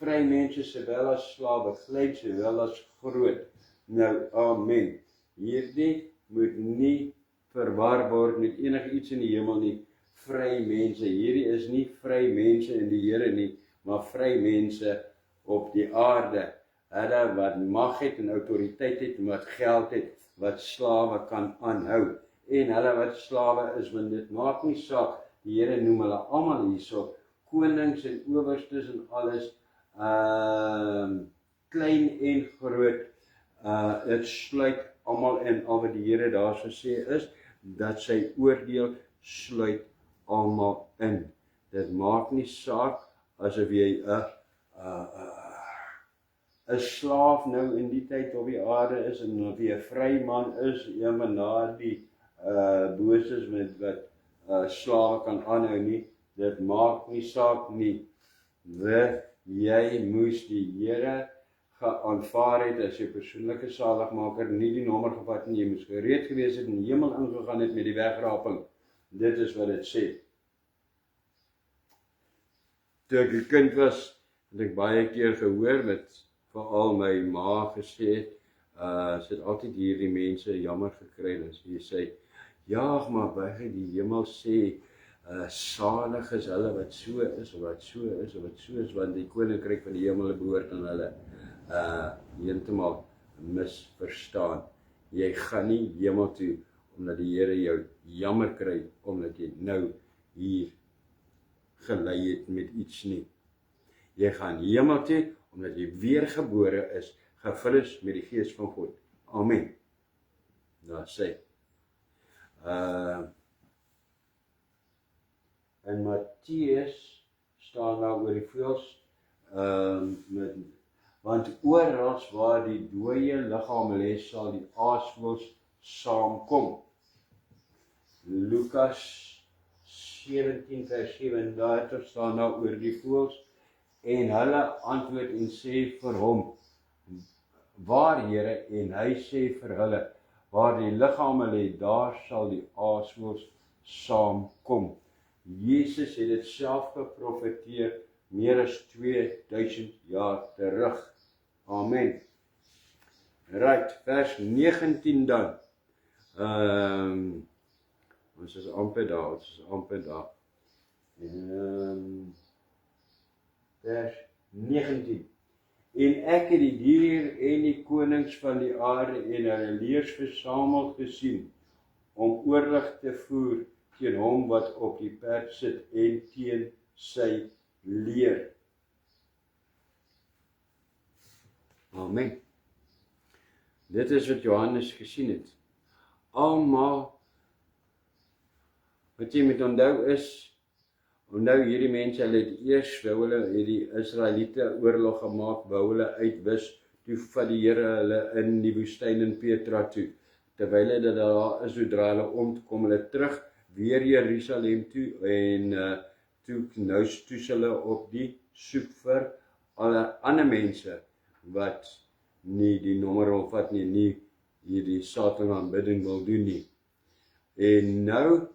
Speaker 1: vry mense sowel as slawe, klein sowel as groot. Nou, amen. Hierdie moet nie verwar word met enigiets in die hemel nie. Vry mense, hierdie is nie vry mense in die Here nie, maar vry mense op die aarde. Hulle wat mag het en autoriteit het en wat geld het, wat slawe kan aanhou. En hulle wat slawe is, want dit maak nie saak, die Here noem hulle almal hierso, konings en owerstes en alles, klein en groot, dit sluit almal in, al wat die Here daar so sê is, dat sy oordeel sluit almal in. Dit maak nie saak, asof jy 'n slaaf nou in die tyd op die aarde is, en of jy 'n vry man is, van daardie booses met wat slawe kan aanhou nie, dit maak nie saak nie. Jy moes die Here aanvaar het as jou persoonlike saligmaker, nie die nommer gevat en jy moes gereed gewees het en in die hemel ingegaan het met die wegraping. Dit is wat dit sê. Toe ek 'n kind was, het ek baie keer gehoor met veral my ma gesê het, sy het altyd hierdie mense jammer gekry as jy sê, ja, maar by die hemel sê, salig is hulle wat so is, of wat so is, of wat so is, want die koninkryk van die hemel behoort aan hulle. Heeltemal misverstaan. Jy gaan nie hemel toe, omdat die Here jou jammer kry, omdat jy nou hier gelei het met iets nie. Jy gaan hemel toe, omdat jy weergebore is, gevul is met die Gees van God. Amen. Daar sê. In Matteus staan daar oor die voëls, want oral waar die dooie liggame lê, sal die aasvoëls saamkom. Lukas 17 vers 37 staan daar oor die voëls, en hulle antwoord en sê vir hom, waar Here, en hy sê vir hulle, waar die liggame lê, daar sal die aasvoëls saamkom. Jesus het dit self geprofeteer meer as 2000 jaar terug. Amen. Right, vers 19 dan. Ons is amper daar, vers 19. En ek het die dier en die konings van die aarde en hulle leers versamel gesien, om oorlog te voer teen hom wat op die perd sit en teen sy leer. Amen. Dit is wat Johannes gesien het. Almal wat jy moet onthou is, hierdie mense, hulle het eers, het die Israeliete oorlog gemaak, wou hulle uitwis, toe vat die Here hulle in die woestyn in Petra toe. Terwyl hulle daar is, sodra hulle omkom, hulle terug, weer Jerusalem toe, en toe is hulle op die soek vir alle ander mense, wat nie die nommer opvat nie hierdie Satan aanbidding wil doen nie. En nou,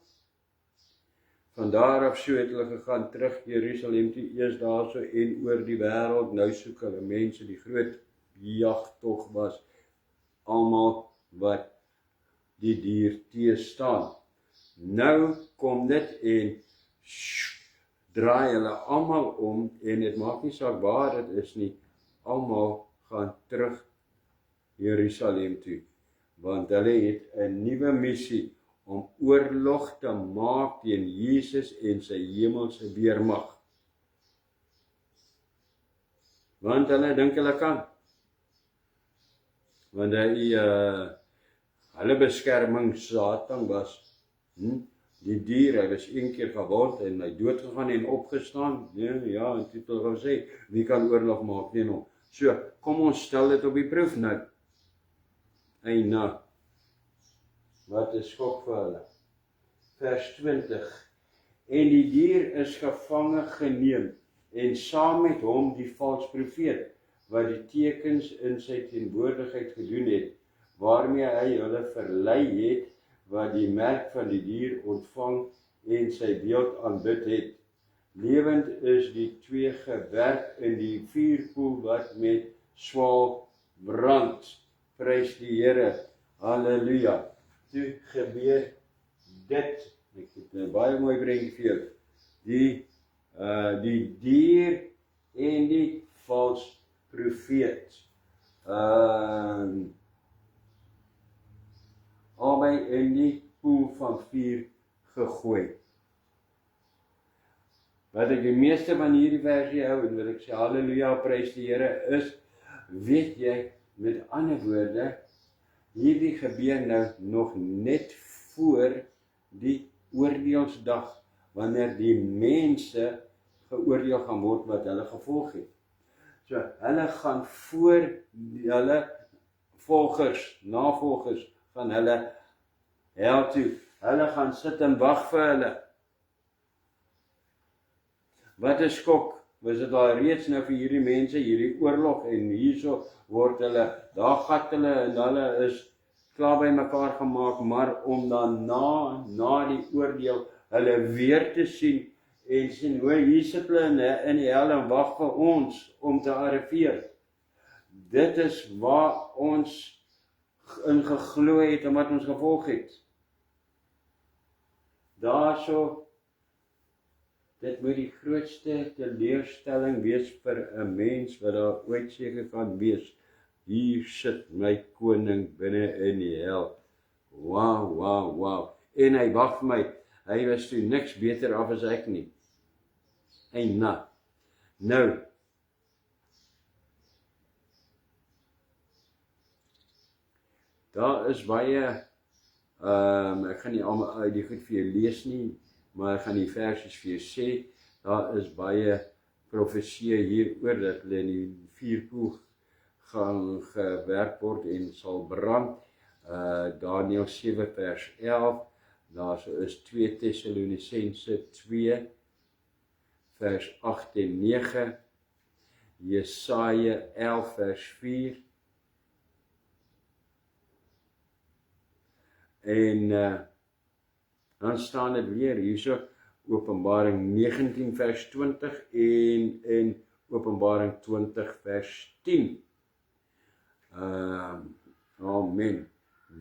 Speaker 1: van daar af so het hulle gegaan terug Jerusalem toe, eers daarso en oor die wêreld, nou soek hulle mense, die groot jagtog was, almal wat die dier teestaan. Nou kom dit en draai hulle almal om, en dit maak nie saak waar dit is nie, almal gaan terug Jerusalem toe, want hulle het 'n nuwe missie om oorlog te maak teen Jesus en sy hemelse weermag. Want hulle dink hulle kan. Want hulle beskerming Satan was, die dier, hy was een keer geword en hy doodgegaan en opgestaan, ja, en toe het hulle gesê, wie kan oorlog maak teen hom? So, kom ons stel dit op die proef nou. Eina, wat is skok vir hulle? Vers 20, en die dier is gevange geneem, en saam met hom die valse profeet, wat die tekens in sy teenwoordigheid gedoen het, waarmee hy hulle verlei het, wat die merk van die dier ontvang en sy beeld aanbid het. Lewend is die twee gewerk in die vuurpoel wat met swaal brand. Prys die Here. Halleluja. Toe gebeur dit. Ek het 'n baie mooi prentjie vir jou. Die dier en die valse profeet. Albei in die poel van vuur gegooi. Wat ek die meeste van hierdie versie hou, en wat ek sê, halleluja, prys die Here, is, weet jy, met ander woorde, hierdie gebeur nou nog net voor die oordeelsdag, wanneer die mense geoordeel gaan word wat hulle gevolg het. So, hulle gaan voor hulle navolgers van hulle hel toe, hulle gaan sit en wag vir hulle. Wat 'n skok was dit al reeds nou vir hierdie mense, hierdie oorlog, en hierso word hulle, daar gat hulle, en hulle is klaar by mekaar gemaak, maar om dan na die oordeel, hulle weer te sien, en sien, hoe hier sit hulle in die hel en wag vir ons, om te arriveer. Dit is waar ons in geglo het, en wat ons gevolg het. Daarso, dit moet die grootste teleurstelling wees vir 'n mens, wat daar ooit seker kan wees. Hier sit my koning binne in die hel. Wow. En hy wag vir my, hy was toe niks beter af as ek nie. En nou, daar is baie, ek gaan nie allemaal uit die goed vir jou lees nie, maar ek gaan die versies vir jou sê, daar is baie profeseë hieroor, dat hulle in die vuurpoel gaan gewerk word en sal brand. Daniël 7 vers 11, daar is 2 Tessalonisense 2 vers 8 en 9, Jesaja 11 vers 4, en dan staan dit weer hierso, Openbaring 19 vers 20 en in Openbaring 20 vers 10. Amen.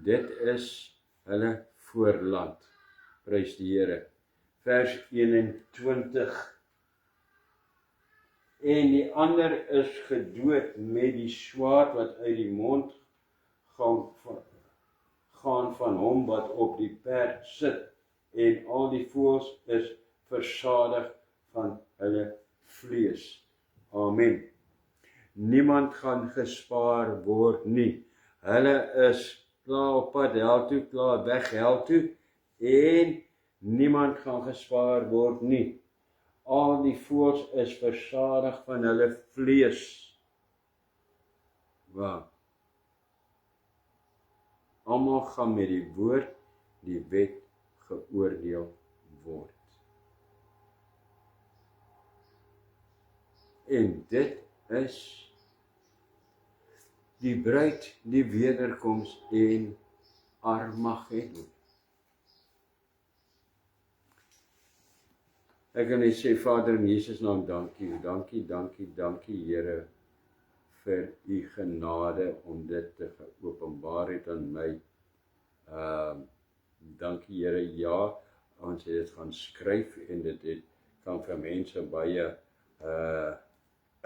Speaker 1: Dit is hulle voorland. Prys die Here. Vers 21. En die ander is gedood met die swaard wat uit die mond gaan van hom wat op die perd sit, en al die voëls is versadig van hulle vlees. Amen. Niemand gaan gespaar word nie. Hulle is klaar op pad hel toe, klaar weg hel toe, en niemand gaan gespaar word nie. Al die voëls is versadig van hulle vlees. Waar? Almal gaan met die woord, die wet geoordeel word. En dit is die bruid, die wederkoms en Armageddon. Ek kan net sê, Vader, in Jesus naam, dankie, Here, vir u genade om dit te geopenbaar het aan my. Dankie, Here, ja, ons het dit gaan skryf, en dit kan vir mense baie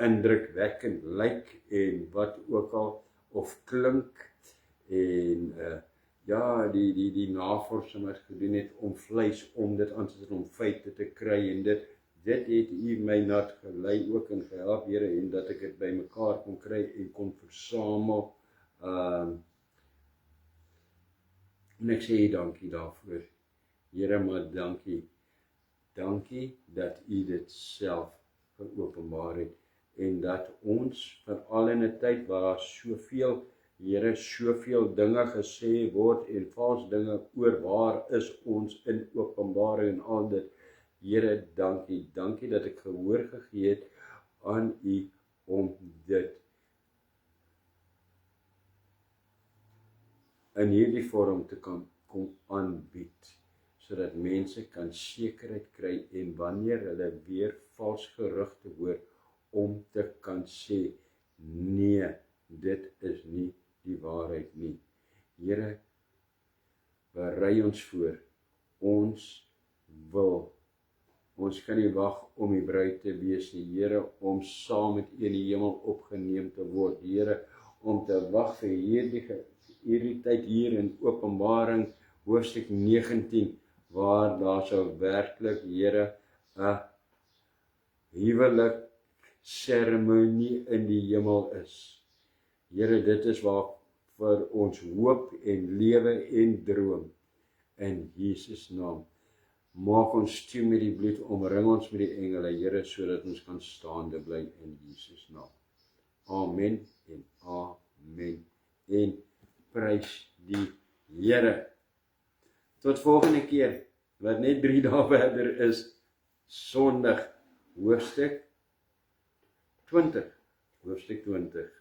Speaker 1: indrukwekkend lyk, en wat ook al, of klink, en ja, die navorsing wat gedoen het om vleis, om dit aan te sit, om feite te kry, en dit het u my nat gelei ook en gehelp, Here, en dat ek dit by mekaar kon kry en kon versamel. En ek sê dankie daarvoor, Here, maar dankie dat u dit self geopenbaar het, en dat ons, veral in 'n tyd waar soveel, Here, soveel dinge gesê word, en vals dinge oor waar is ons in Openbaring en al dit, Here, dankie dat ek gehoor gegee het aan u om dit in hierdie vorm te kan kom aanbied, sodat mense kan sekerheid kry, en wanneer hulle weer vals gerugte hoor, om te kan sê, nee, dit is nie die waarheid nie. Here, berei ons voor, ons kan nie wag om die bruid te wees nie, Here, om saam met u in die hemel opgeneem te word, Here, om te wag vir hierdie tyd hier in Openbaring, hoofstuk 19, waar daar sou werklik, Here, 'n huwelik seremonie in die hemel is. Here, dit is waar vir ons hoop en lewe en droom. In Jesus naam. Maak ons toe met die bloed, omring ons met die engele, Here, sodat ons kan staande bly in Jesus naam. Amen en amen. En prys die Here. Tot volgende keer, wat net 3 dae verder is, Sondag, hoofstuk 20, hoofstuk 20.